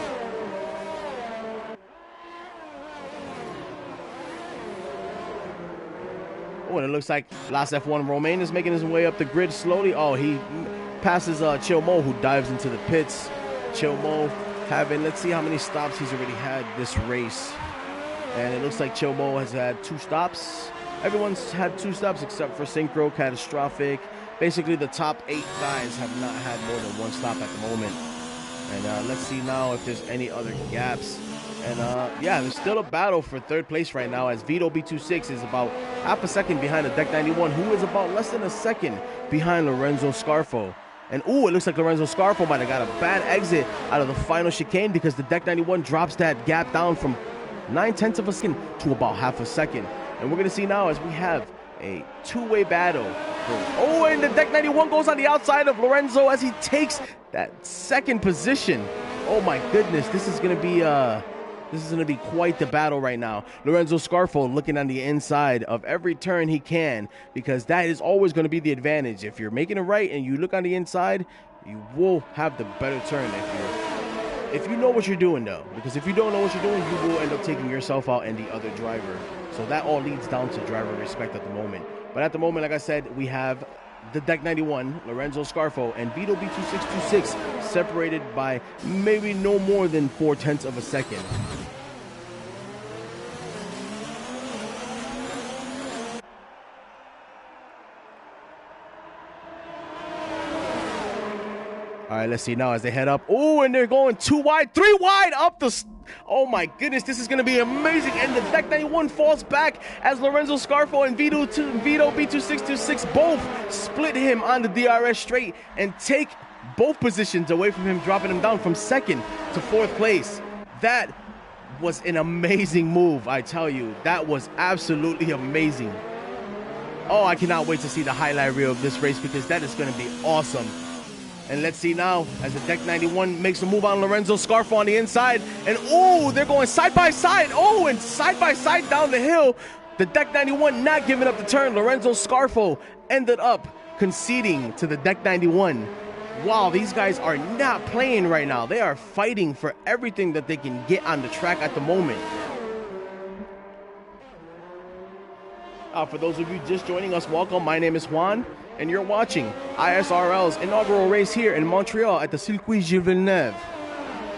Oh, and it looks like Last F1 Romain is making his way up the grid slowly. Oh, he passes Chill Mo, who dives into the pits. Chill Mo having, let's see how many stops he's already had this race. And it looks like Chill Mo has had 2 stops. Everyone's had 2 stops except for Synchro, Catastrophic. Basically, the top 8 guys have not had more than 1 stop at the moment. And let's see now if there's any other gaps. And yeah, there's still a battle for 3rd place right now as Vito B26 is about half a second behind the Deck 91, who is about less than a second behind Lorenzo Scarfo. And ooh, it looks like Lorenzo Scarfo might have got a bad exit out of the final chicane because the Deck 91 drops that gap down from 9/10 of a second to about half a second. And we're going to see now as we have a 2-way battle. Oh, and the Deck 91 goes on the outside of Lorenzo as he takes that 2nd position. Oh my goodness, this is going to be quite the battle right now. Lorenzo Scarfo looking on the inside of every turn he can, because that is always going to be the advantage. If you're making it right and you look on the inside, you will have the better turn if you know what you're doing, though. Because if you don't know what you're doing, you will end up taking yourself out and the other driver. So that all leads down to driver respect at the moment. But at the moment, like I said, we have the Deck 91, Lorenzo Scarfo, and Vito B2626 separated by maybe no more than 4/10 of a second. All right, let's see now as they head up. Oh, and they're going 2 wide, 3 wide up the... Oh my goodness, this is going to be amazing. And the Deck 91 falls back as Lorenzo Scarfo and Vito B2626 both split him on the DRS straight and take both positions away from him, dropping him down from 2nd to 4th place. That was an amazing move, I tell you. That was absolutely amazing. Oh, I cannot wait to see the highlight reel of this race because that is going to be awesome. And let's see now as the Deck 91 makes a move on Lorenzo Scarfo on the inside. And oh, they're going side by side. Oh, and side by side down the hill. The Deck 91 not giving up the turn. Lorenzo Scarfo ended up conceding to the Deck 91. Wow, these guys are not playing right now. They are fighting for everything that they can get on the track at the moment. For those of you just joining us, welcome. My name is Juan, and you're watching ISRL's inaugural race here in Montreal at the Circuit Gilles Villeneuve.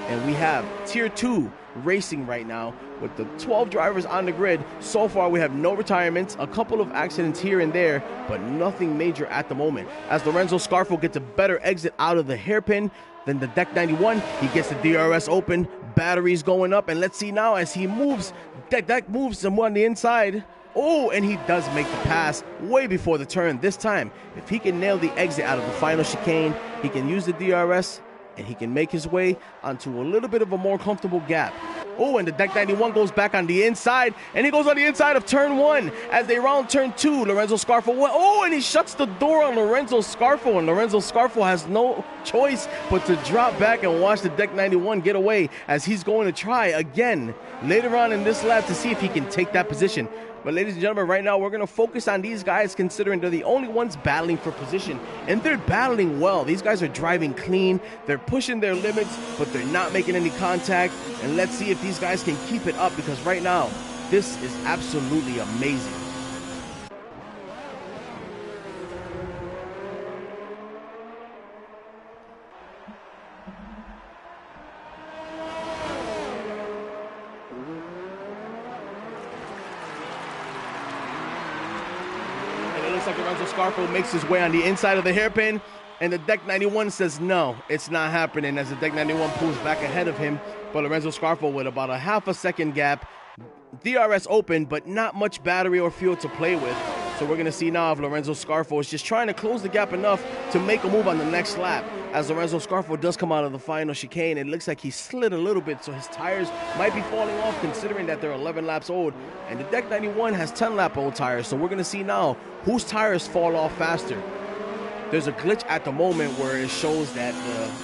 And we have Tier 2 racing right now with the 12 drivers on the grid. So far, we have no retirements, a couple of accidents here and there, but nothing major at the moment. As Lorenzo Scarfo gets a better exit out of the hairpin than the Deck 91, he gets the DRS open, batteries going up, and let's see now as he moves, Deck moves him on the inside. Oh, and he does make the pass way before the turn. This time, if he can nail the exit out of the final chicane, he can use the DRS, and he can make his way onto a little bit of a more comfortable gap. Oh, and the Deck 91 goes back on the inside, and he goes on the inside of turn 1. As they round turn 2, Lorenzo Scarfo, oh, and he shuts the door on Lorenzo Scarfo, and Lorenzo Scarfo has no choice but to drop back and watch the Deck 91 get away, as he's going to try again later on in this lap to see if he can take that position. But ladies and gentlemen, right now we're going to focus on these guys, considering they're the only ones battling for position. And they're battling well. These guys are driving clean. They're pushing their limits, but they're not making any contact. And let's see if these guys can keep it up, because right now, this is absolutely amazing. Like Lorenzo Scarfo makes his way on the inside of the hairpin, and the Deck 91 says no, it's not happening, as the Deck 91 pulls back ahead of him. But Lorenzo Scarfo with about a half a second gap, DRS open, but not much battery or fuel to play with. So we're going to see now if Lorenzo Scarfo is just trying to close the gap enough to make a move on the next lap. As Lorenzo Scarfo does come out of the final chicane, it looks like he slid a little bit, so his tires might be falling off, considering that they're 11 laps old. And the Deck 91 has 10-lap-old tires, so we're going to see now whose tires fall off faster. There's a glitch at the moment where it shows that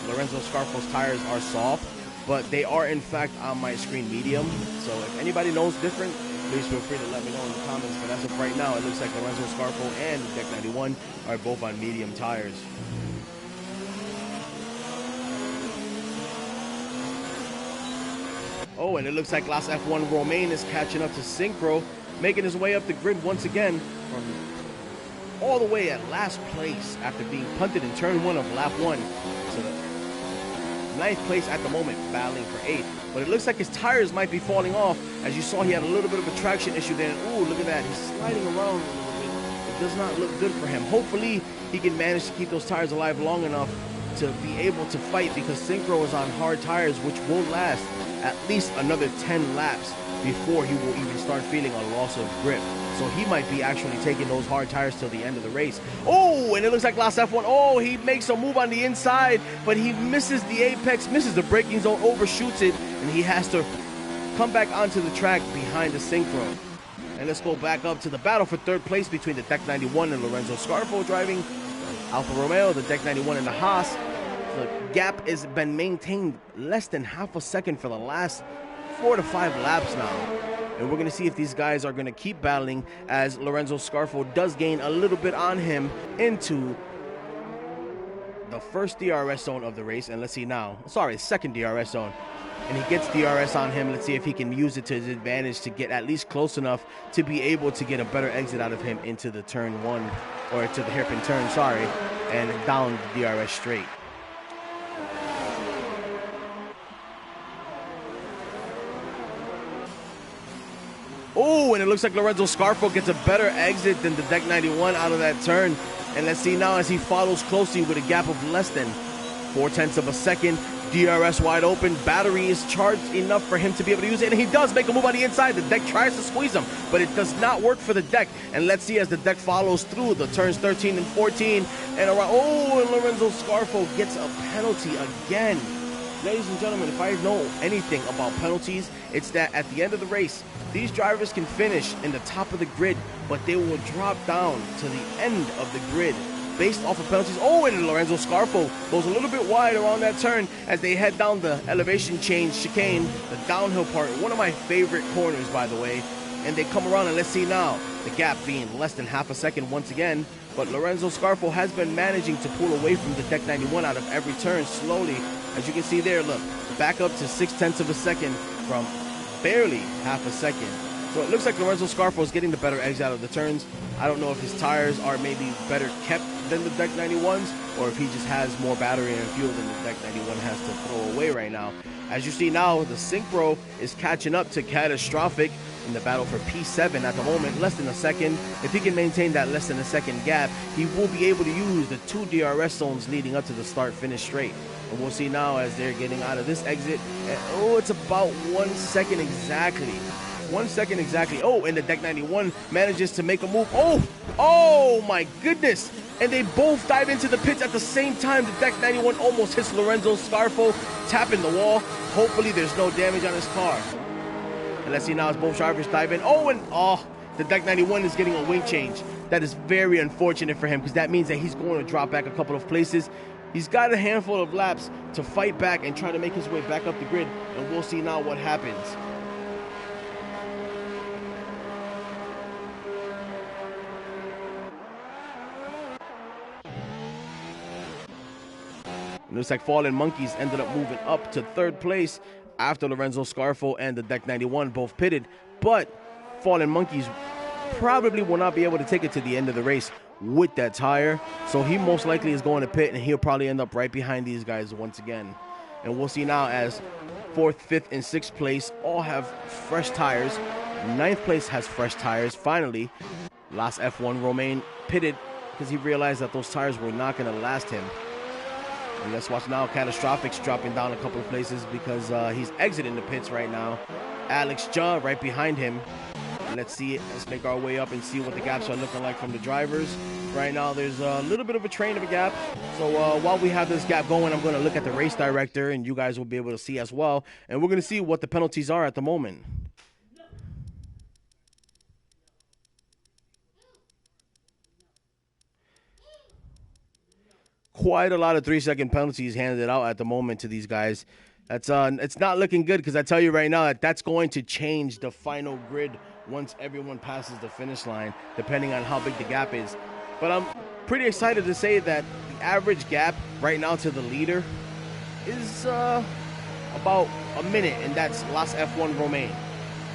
Lorenzo Scarfo's tires are soft, but they are in fact on my screen medium. So if anybody knows different, please feel free to let me know in the comments. But as of right now, it looks like Lorenzo Scarfo and Deck 91 are both on medium tires. Oh, and it looks like Las F1 Romain is catching up to Synchro, making his way up the grid once again from all the way at last place after being punted in turn 1 of lap 1 to 9th place at the moment, battling for 8th. But it looks like his tires might be falling off. As you saw, he had a little bit of a traction issue there. Ooh, look at that. He's sliding around a little bit. It does not look good for him. Hopefully, he can manage to keep those tires alive long enough to be able to fight, because Synchro is on hard tires, which won't last at least another 10 laps before he will even start feeling a loss of grip. So he might be actually taking those hard tires till the end of the race. Oh, and it looks like Las F1. Oh, he makes a move on the inside, but he misses the apex, misses the braking zone, overshoots it, and he has to come back onto the track behind the Synchro. And let's go back up to the battle for 3rd place between the Deck 91 and Lorenzo Scarfo driving Alfa Romeo, the Deck 91 and the Haas. The gap has been maintained less than half a second for the last 4 to 5 laps now. And we're going to see if these guys are going to keep battling, as Lorenzo Scarfo does gain a little bit on him into the first DRS zone of the race. And let's see now. Sorry, second DRS zone. And he gets DRS on him. Let's see if he can use it to his advantage to get at least close enough to be able to get a better exit out of him into the turn 1, or to the hairpin turn, sorry, and down the DRS straight. Oh, and it looks like Lorenzo Scarfo gets a better exit than the Deck 91 out of that turn. And let's see now as he follows closely with a gap of less than 0.4 of a second. DRS wide open. Battery is charged enough for him to be able to use it. And he does make a move on the inside. The Deck tries to squeeze him, but it does not work for the Deck. And let's see as the Deck follows through the turns 13 and 14. And around, oh, and Lorenzo Scarfo gets a penalty again. Ladies and gentlemen, if I know anything about penalties, it's that at the end of the race, these drivers can finish in the top of the grid, but they will drop down to the end of the grid based off of penalties. Oh, and Lorenzo Scarfo goes a little bit wide around that turn as they head down the elevation change chicane, the downhill part, one of my favorite corners, by the way. And they come around, and let's see now, the gap being less than half a second once again. But Lorenzo Scarfo has been managing to pull away from the Deck 91 out of every turn slowly. As you can see there, look, back up to 0.6 of a second from barely half a second. So it looks like Lorenzo Scarfo is getting the better exit out of the turns. I don't know if his tires are maybe better kept than the Deck 91s, or if he just has more battery and fuel than the Deck 91 has to throw away right now. As you see now, the Synchro is catching up to Catastrophic in the battle for P7 at the moment, less than a second. If he can maintain that less than a second gap, he will be able to use the 2 DRS zones leading up to the start-finish straight. And we'll see now as they're getting out of this exit. And, oh, it's about 1 second exactly. 1 second exactly. Oh, and the Deck 91 manages to make a move. Oh my goodness. And they both dive into the pits at the same time. The Deck 91 almost hits Lorenzo Scarfo, tapping the wall. Hopefully there's no damage on his car. And let's see now as both drivers dive in. The Deck 91 is getting a wing change. That is very unfortunate for him because that means that he's going to drop back a couple of places. He's got a handful of laps to fight back and try to make his way back up the grid. And we'll see now what happens. It looks like Fallen Monkeys ended up moving up to 3rd place after Lorenzo Scarfo and the Deck 91 both pitted. But Fallen Monkeys probably will not be able to take it to the end of the race with that tire. So he most likely is going to pit, and he'll probably end up right behind these guys once again. And we'll see now as 4th, 5th, and 6th place all have fresh tires. 9th place has fresh tires. Finally, last F1 Romain pitted because he realized that those tires were not going to last him. And let's watch now. Catastrophic's dropping down a couple of places because he's exiting the pits right now. Alex Ja right behind him. Let's see it. Let's make our way up and see what the gaps are looking like from the drivers. Right now, there's a little bit of a train of a gap. So while we have this gap going, I'm going to look at the race director, and you guys will be able to see as well. And we're going to see what the penalties are at the moment. Quite a lot of 3-second penalties handed out at the moment to these guys. That's it's not looking good because I tell you right now that that's going to change the final grid once everyone passes the finish line, depending on how big the gap is. But I'm pretty excited to say that the average gap right now to the leader is about a minute, and that's last F1 Romain.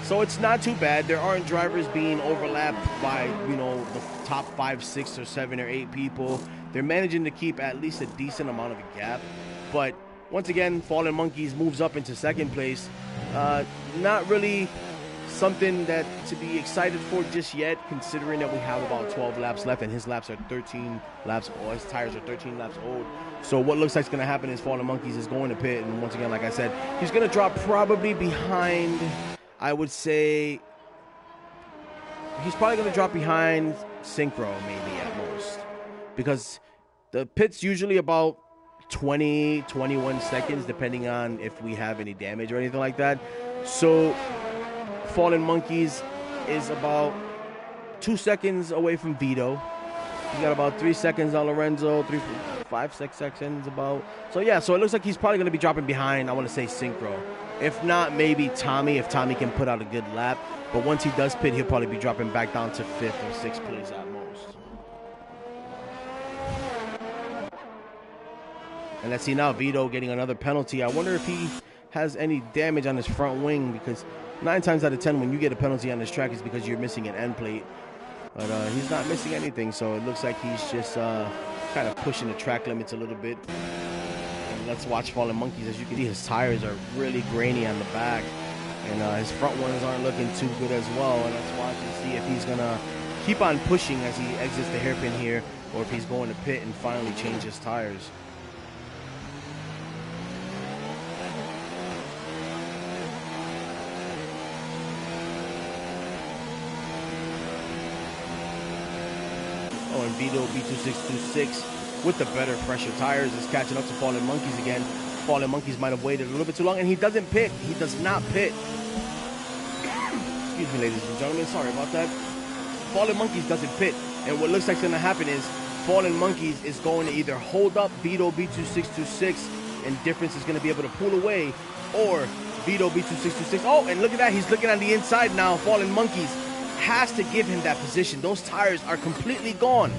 So it's not too bad. There aren't drivers being overlapped by, the top 5, 6, or 7, or 8 people. They're managing to keep at least a decent amount of a gap. But once again, Fallen Monkeys moves up into 2nd place. Not really something that to be excited for just yet, considering that we have about 12 laps left and his laps are 13 laps old. His tires are 13 laps old. So what looks like is going to happen is Fallen Monkeys is going to pit, and once again, like I said, he's going to drop probably behind, I would say, he's probably going to drop behind Synchro maybe at most, because the pit's usually about 20, 21 seconds, depending on if we have any damage or anything like that. So Fallen Monkeys is about 2 seconds away from Vito. He's got about 3 seconds on Lorenzo, 5, 6 seconds about. So yeah, so it looks like he's probably going to be dropping behind, I want to say, Synchro. If not, maybe Tommy, if Tommy can put out a good lap. But once he does pit, he'll probably be dropping back down to 5th or 6th place at most. And let's see now, Vito getting another penalty. I wonder if he has any damage on his front wing, because 9 times out of 10 when you get a penalty on this track is because you're missing an end plate. But he's not missing anything, so it looks like he's just kind of pushing the track limits a little bit. And let's watch Fallen Monkeys. As you can see, his tires are really grainy on the back, and his front ones aren't looking too good as well. And let's watch and see if he's going to keep on pushing as he exits the hairpin here, or if he's going to pit and finally change his tires. Oh, and Vito B2626 with the better, fresher tires is catching up to Fallen Monkeys again. Fallen Monkeys might have waited a little bit too long, and he doesn't pit. He does not pit. Excuse me, ladies and gentlemen. Sorry about that. Fallen Monkeys doesn't pit, and what looks like is going to happen is Fallen Monkeys is going to either hold up Vito B2626, and Difference is going to be able to pull away, or Vito B2626. Oh, and look at that. He's looking on the inside now. Fallen Monkeys has to give him that position. Those tires are completely gone.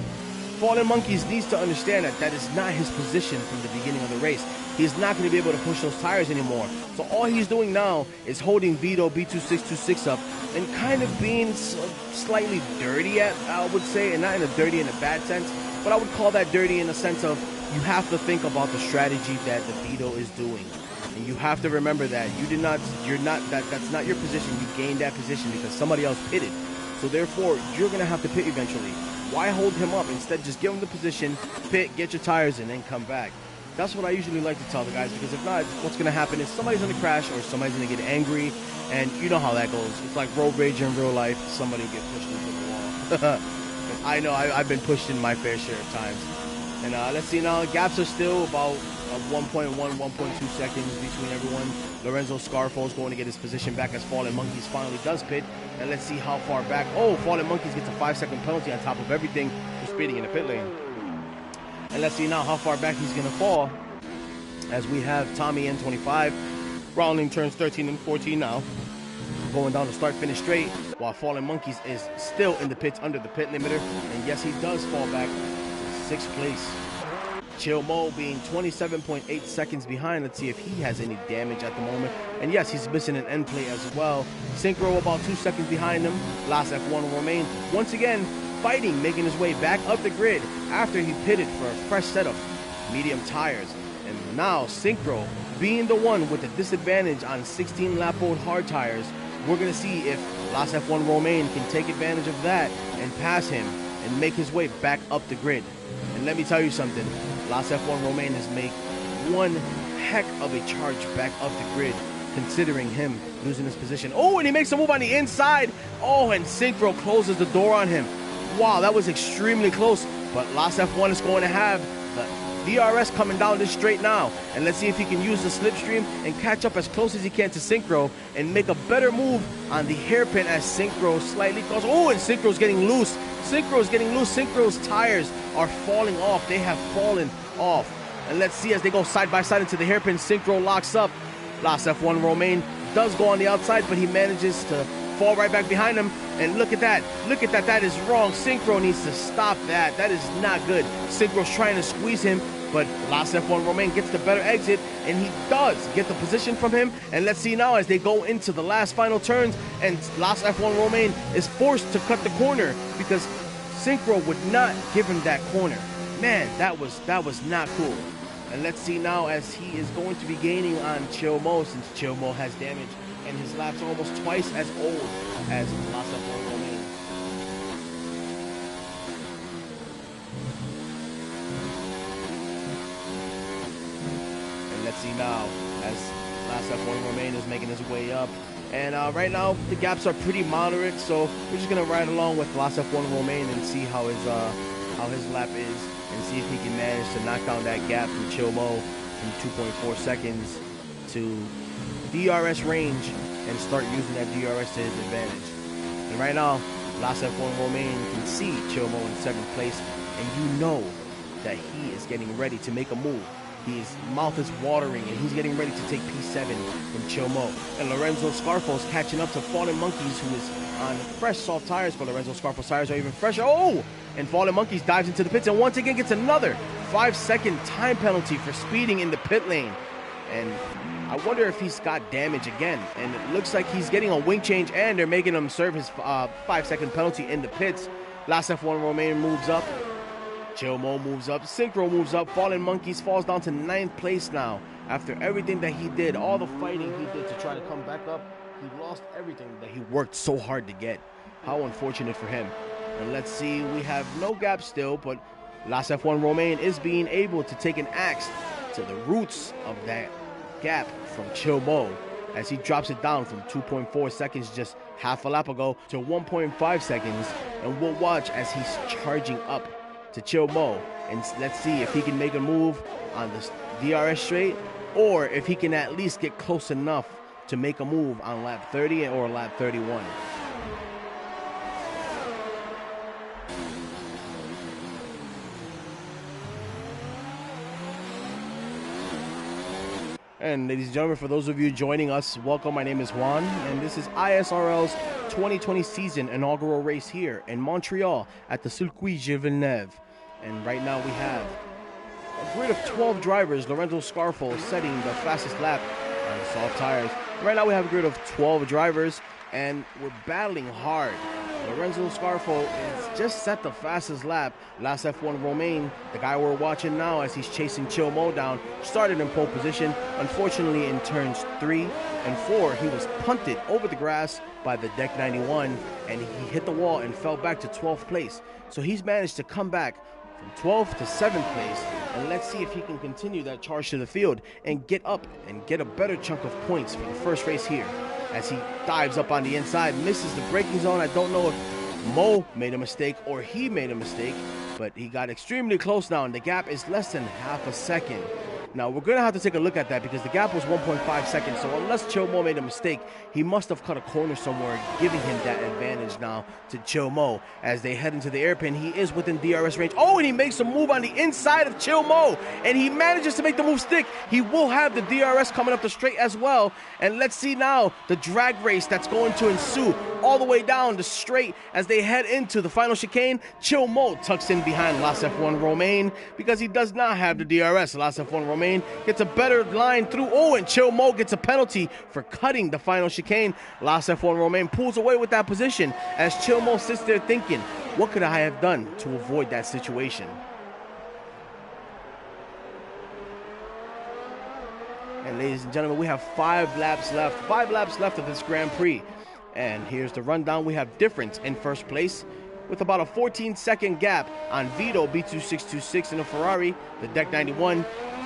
Fallen Monkeys needs to understand that that is not his position from the beginning of the race. He's not going to be able to push those tires anymore. So all he's doing now is holding Vito B2626 up and kind of being slightly dirty, I would say, and not in a dirty in a bad sense, but I would call that dirty in the sense of you have to think about the strategy that the Vito is doing. And you have to remember that that's not your position. You gained that position because somebody else pitted. So therefore, you're going to have to pit eventually. Why hold him up? Instead, just give him the position, pit, get your tires, and then come back. That's what I usually like to tell the guys, because if not, what's going to happen is somebody's going to crash or somebody's going to get angry, and you know how that goes. It's like road rage in real life. Somebody get pushed into the wall. I know I've been pushed in my fair share of times. And let's see now. Gaps are still about 1.1, 1.2 seconds between everyone. Lorenzo Scarfo's going to get his position back as Fallen Monkeys finally does pit. And let's see how far back. Oh, Fallen Monkeys gets a 5-second penalty on top of everything for speeding in the pit lane. And let's see now how far back he's going to fall, as we have Tommy N25 rounding turns 13 and 14 now, going down the start-finish straight, while Fallen Monkeys is still in the pits under the pit limiter. And yes, he does fall back to 6th place. Chill Mo being 27.8 seconds behind. Let's see if he has any damage at the moment. And yes, he's missing an end plate as well. Synchro about 2 seconds behind him. Last F1 Romain once again fighting, making his way back up the grid after he pitted for a fresh set of medium tires. And now Synchro being the one with the disadvantage on 16 lap old hard tires. We're going to see if Last F1 Romain can take advantage of that and pass him and make his way back up the grid. And let me tell you something, Last F1 Romain has made one heck of a charge back up the grid, considering him losing his position. Oh, and he makes a move on the inside. Oh, and Synchro closes the door on him. Wow, that was extremely close. But Last F1 is going to have the DRS coming down this straight now. And let's see if he can use the slipstream and catch up as close as he can to Synchro and make a better move on the hairpin as Synchro slightly goes. Oh, and Synchro's getting loose. Synchro's getting loose. Synchro's tires are falling off. They have fallen off. And let's see as they go side by side into the hairpin. Synchro locks up. Last F1 Romain does go on the outside, but he manages to fall right back behind him. And look at that. Look at that. That is wrong. Synchro needs to stop that. That is not good. Synchro's trying to squeeze him, but Last F1 Romain gets the better exit, and he does get the position from him. And let's see now as they go into the last final turns, and Last F1 Romain is forced to cut the corner because Synchro would not give him that corner. Man, that was not cool. And let's see now as he is going to be gaining on Chill Mo, since Chill Mo has damage and his laps are almost twice as old as Last F1 Romain. And let's see now as Last F1 Romain is making his way up. And right now the gaps are pretty moderate, so we're just gonna ride along with Last F1 Romain and see how his lap is, and see if he can manage to knock down that gap from Chill Mo from 2.4 seconds to DRS range and start using that DRS to his advantage. And right now, Last F1 Romain can see Chill Mo in 7th place, and you know that he is getting ready to make a move. His mouth is watering, and he's getting ready to take P7 from Chill Mo. And Lorenzo Scarfo's catching up to Fallen Monkeys, who is on fresh soft tires, but Lorenzo Scarfo's tires are even fresher. Oh! And Fallen Monkeys dives into the pits and once again gets another 5-second time penalty for speeding in the pit lane. And I wonder if he's got damage again. And it looks like he's getting a wing change, and they're making him serve his 5-second penalty in the pits. Last F1 Romain moves up. Chill Mo moves up. Synchro moves up. Fallen Monkeys falls down to 9th place now. After everything that he did, all the fighting he did to try to come back up, he lost everything that he worked so hard to get. How unfortunate for him. And let's see, we have no gap still, but Last F1 Romain is being able to take an axe to the roots of that gap from Chill Mo as he drops it down from 2.4 seconds just half a lap ago to 1.5 seconds. And we'll watch as he's charging up to Chill Mo, and let's see if he can make a move on the DRS straight, or if he can at least get close enough to make a move on lap 30 or lap 31. And ladies and gentlemen, for those of you joining us, welcome. My name is Juan, and this is ISRL's 2020 season inaugural race here in Montreal at the Circuit Gilles Villeneuve. And right now we have a grid of 12 drivers. Lorenzo Scarfo setting the fastest lap on soft tires. Right now we have a grid of 12 drivers, and we're battling hard. Lorenzo Scarfo is just set the fastest lap. Last F1 Romain, the guy we're watching now as he's chasing Chill Mo down, started in pole position. Unfortunately, in turns 3 and 4, he was punted over the grass by the Deck 91, and he hit the wall and fell back to 12th place. So he's managed to come back from 12th to 7th place, and let's see if he can continue that charge to the field and get up and get a better chunk of points for the first race here. As he dives up on the inside, misses the braking zone. I don't know if Mo made a mistake or he made a mistake, but he got extremely close now, and the gap is less than half a second. Now, we're going to have to take a look at that because the gap was 1.5 seconds, so unless Chill Mo made a mistake, he must have cut a corner somewhere, giving him that advantage now to Chill Mo. As they head into the airpin, he is within DRS range. Oh, and he makes a move on the inside of Chill Mo, and he manages to make the move stick. He will have the DRS coming up the straight as well, and let's see now the drag race that's going to ensue all the way down the straight as they head into the final chicane. Chill Mo tucks in behind Las F1 Romain because he does not have the DRS. Las F1 Romain gets a better line through. Oh, and Chill Mo gets a penalty for cutting the final chicane. Las F1 Romain pulls away with that position as Chill Mo sits there thinking, what could I have done to avoid that situation? And ladies and gentlemen, we have 5 laps left. 5 laps left of this Grand Prix. And here's the rundown. We have difference in first place with about a 14-second gap on Vito B2626 in a Ferrari. The Deck 91,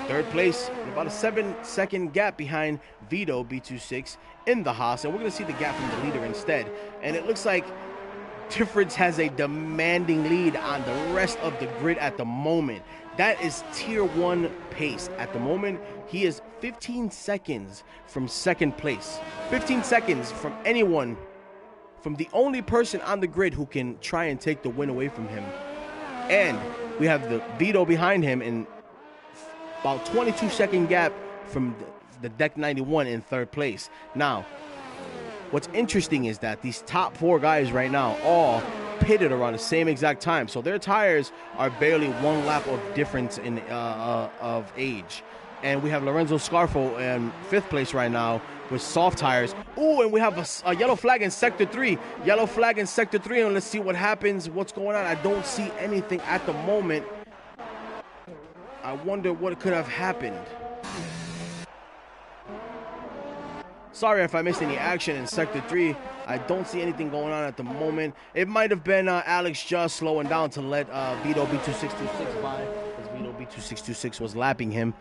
third place, with about a 7-second gap behind Vito B26 in the Haas. And we're going to see the gap from the leader instead. And it looks like Difference has a demanding lead on the rest of the grid at the moment. That is tier 1 pace. At the moment, he is 15 seconds from second place. 15 seconds from anyone, from the only person on the grid who can try and take the win away from him. And we have the Vito behind him in about 22-second gap from the Deck 91 in third place. Now, what's interesting is that these top 4 guys right now all pitted around the same exact time, so their tires are barely 1 lap of difference in of age. And we have Lorenzo Scarfo in 5th place right now with soft tires. Oh, and we have a yellow flag in sector 3. Yellow flag in sector 3, and let's see what happens. What's going on? I don't see anything at the moment. I wonder what could have happened. Sorry if I missed any action in sector 3. I don't see anything going on at the moment. It might have been Alex just slowing down to let Vito B2626 by, because Vito B2626 was lapping him.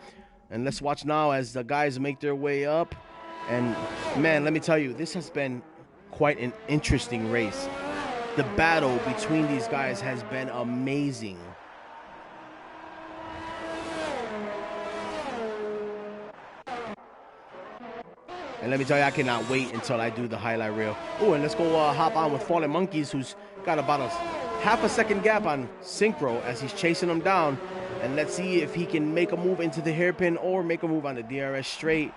And let's watch now as the guys make their way up. And man, let me tell you, this has been quite an interesting race. The battle between these guys has been amazing. And let me tell you, I cannot wait until I do the highlight reel. Oh, and let's go hop on with Fallen Monkeys, who's got about a half a second gap on Synchro as he's chasing him down. And let's see if he can make a move into the hairpin or make a move on the DRS straight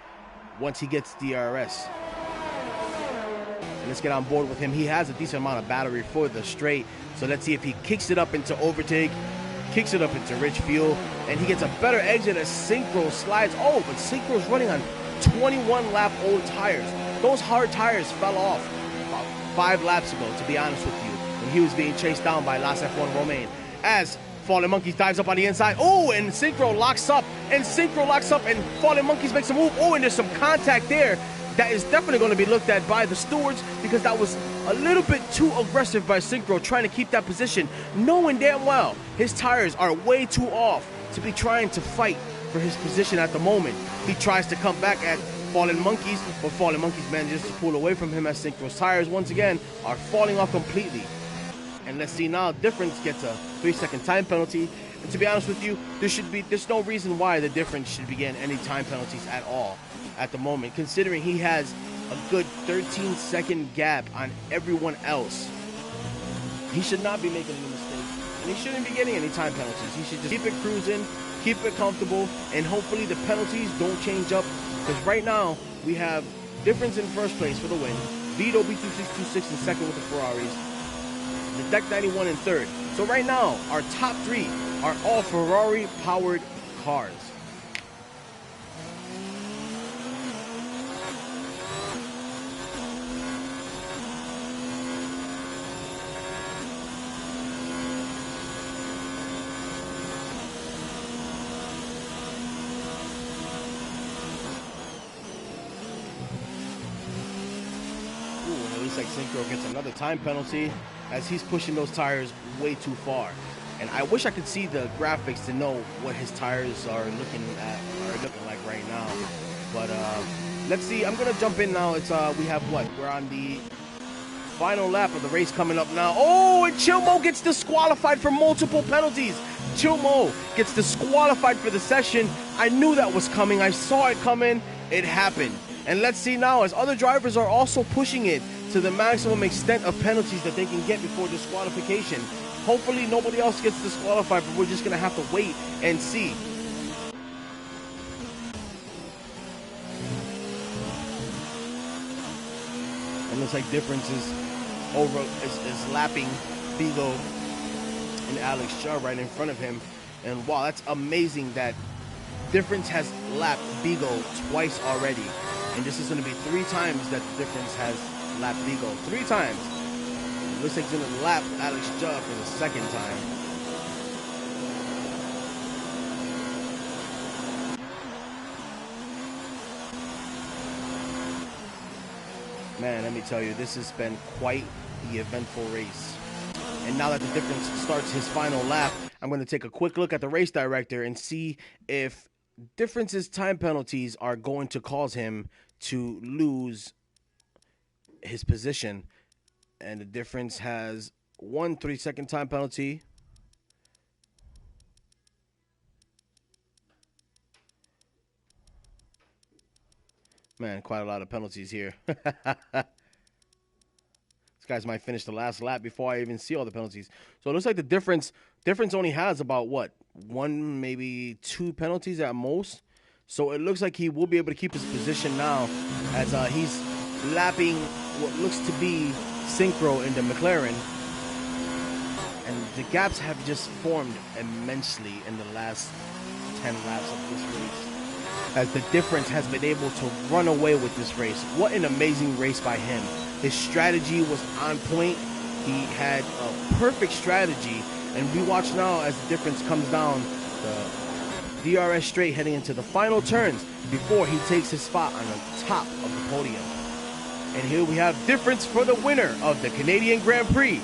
once he gets DRS. And let's get on board with him. He has a decent amount of battery for the straight. So let's see if he kicks it up into overtake, kicks it up into rich fuel, and he gets a better exit as Synchro slides. Oh, but Synchro's running on 21 lap old tires. Those hard tires fell off about 5 laps ago, to be honest with you, when he was being chased down by Las F1 Romain. As Fallen Monkeys dives up on the inside. Oh, and Synchro locks up. And Fallen Monkeys makes a move. Oh, and there's some contact there. That is definitely going to be looked at by the stewards because that was a little bit too aggressive by Synchro trying to keep that position, knowing damn well his tires are way too off to be trying to fight for his position at the moment. He tries to come back at Fallen Monkeys, but Fallen Monkeys manages to pull away from him as Synchro's tires once again are falling off completely. And let's see now, Difference gets a 3-second time penalty. And to be honest with you, there's no reason why the Difference should be getting any time penalties at all at the moment, considering he has a good 13-second gap on everyone else. He should not be making any mistakes, and he shouldn't be getting any time penalties. He should just keep it cruising, keep it comfortable, and hopefully the penalties don't change up, because right now we have Difference in first place for the win, Vito B2626 in second with the Ferraris, the Deck 91 in third. So right now, our top 3 are all Ferrari-powered cars. looks like Synchro gets another time penalty as he's pushing those tires way too far. And I wish I could see the graphics to know what his tires are looking like right now. But let's see. I'm gonna jump in now. It's we have what? We're on the final lap of the race coming up now. Oh, and Chilmo gets disqualified for multiple penalties. Chilmo gets disqualified for the session. I knew that was coming. I saw it coming. It happened. And let's see now as other drivers are also pushing it to the maximum extent of penalties that they can get before disqualification. Hopefully nobody else gets disqualified, but we're just going to have to wait and see. It looks like Difference is lapping Vigo and Alex Shaw right in front of him. And wow, that's amazing that Difference has lapped Vigo twice already. And this is going to be 3 times that Difference has lapped Vigo. 3 times. It looks like he's going to lap Alex Shaw for the 2nd time. Man, let me tell you, this has been quite the eventful race. And now that the Difference starts his final lap, I'm going to take a quick look at the race director and see if Difference's time penalties are going to cause him to lose his position. And the Difference has 1 3-second time penalty. Man, quite a lot of penalties here. These guys might finish the last lap before I even see all the penalties. So it looks like the Difference only has about, what, 1, maybe 2 penalties at most. So it looks like he will be able to keep his position now as he's lapping what looks to be Synchro in the McLaren. And the gaps have just formed immensely in the last 10 laps of this race, as the Difference has been able to run away with this race. What an amazing race by him. His strategy was on point. He had a perfect strategy. And we watch now as the Difference comes down the DRS straight heading into the final turns before he takes his spot on the top of the podium. And here we have Difference for the winner of the Canadian Grand Prix.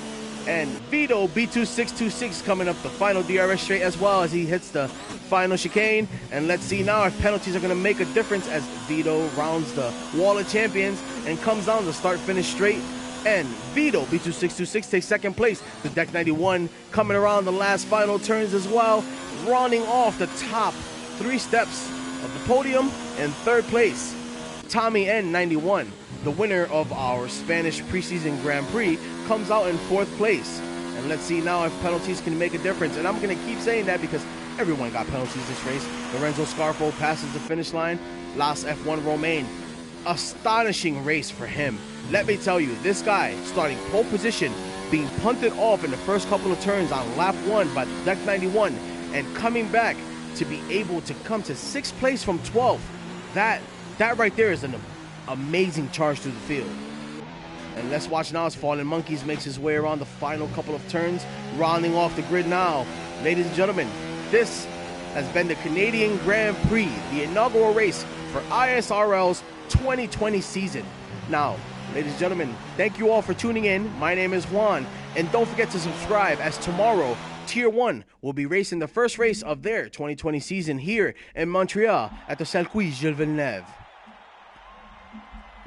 And Vito B2626 coming up the final DRS straight as well as he hits the final chicane. And let's see now if penalties are going to make a difference as Vito rounds the wall of champions and comes down the start-finish straight. And Vito B2626 takes 2nd place. The Deck 91 coming around the last final turns as well, rounding off the top 3 steps of the podium. In 3rd place, Tommy N91, the winner of our Spanish preseason Grand Prix, comes out in 4th place. And let's see now if penalties can make a difference. And I'm going to keep saying that because everyone got penalties this race. Lorenzo Scarfo passes the finish line. Las F1 Romain, astonishing race for him. Let me tell you, this guy starting pole position, being punted off in the first couple of turns on lap 1 by the Deck 91, and coming back to be able to come to 6th place from 12th. That right there is an amazing charge through the field. And let's watch now as Fallen Monkeys makes his way around the final couple of turns, rounding off the grid now. Ladies and gentlemen, this has been the Canadian Grand Prix, the inaugural race for ISRL's 2020 season. Now, ladies and gentlemen, thank you all for tuning in. My name is Juan, and don't forget to subscribe as tomorrow, Tier 1 will be racing the first race of their 2020 season here in Montreal at the Circuit Gilles Villeneuve.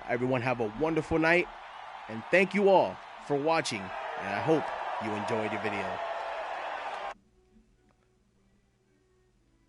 Everyone have a wonderful night, and thank you all for watching, and I hope you enjoyed your video.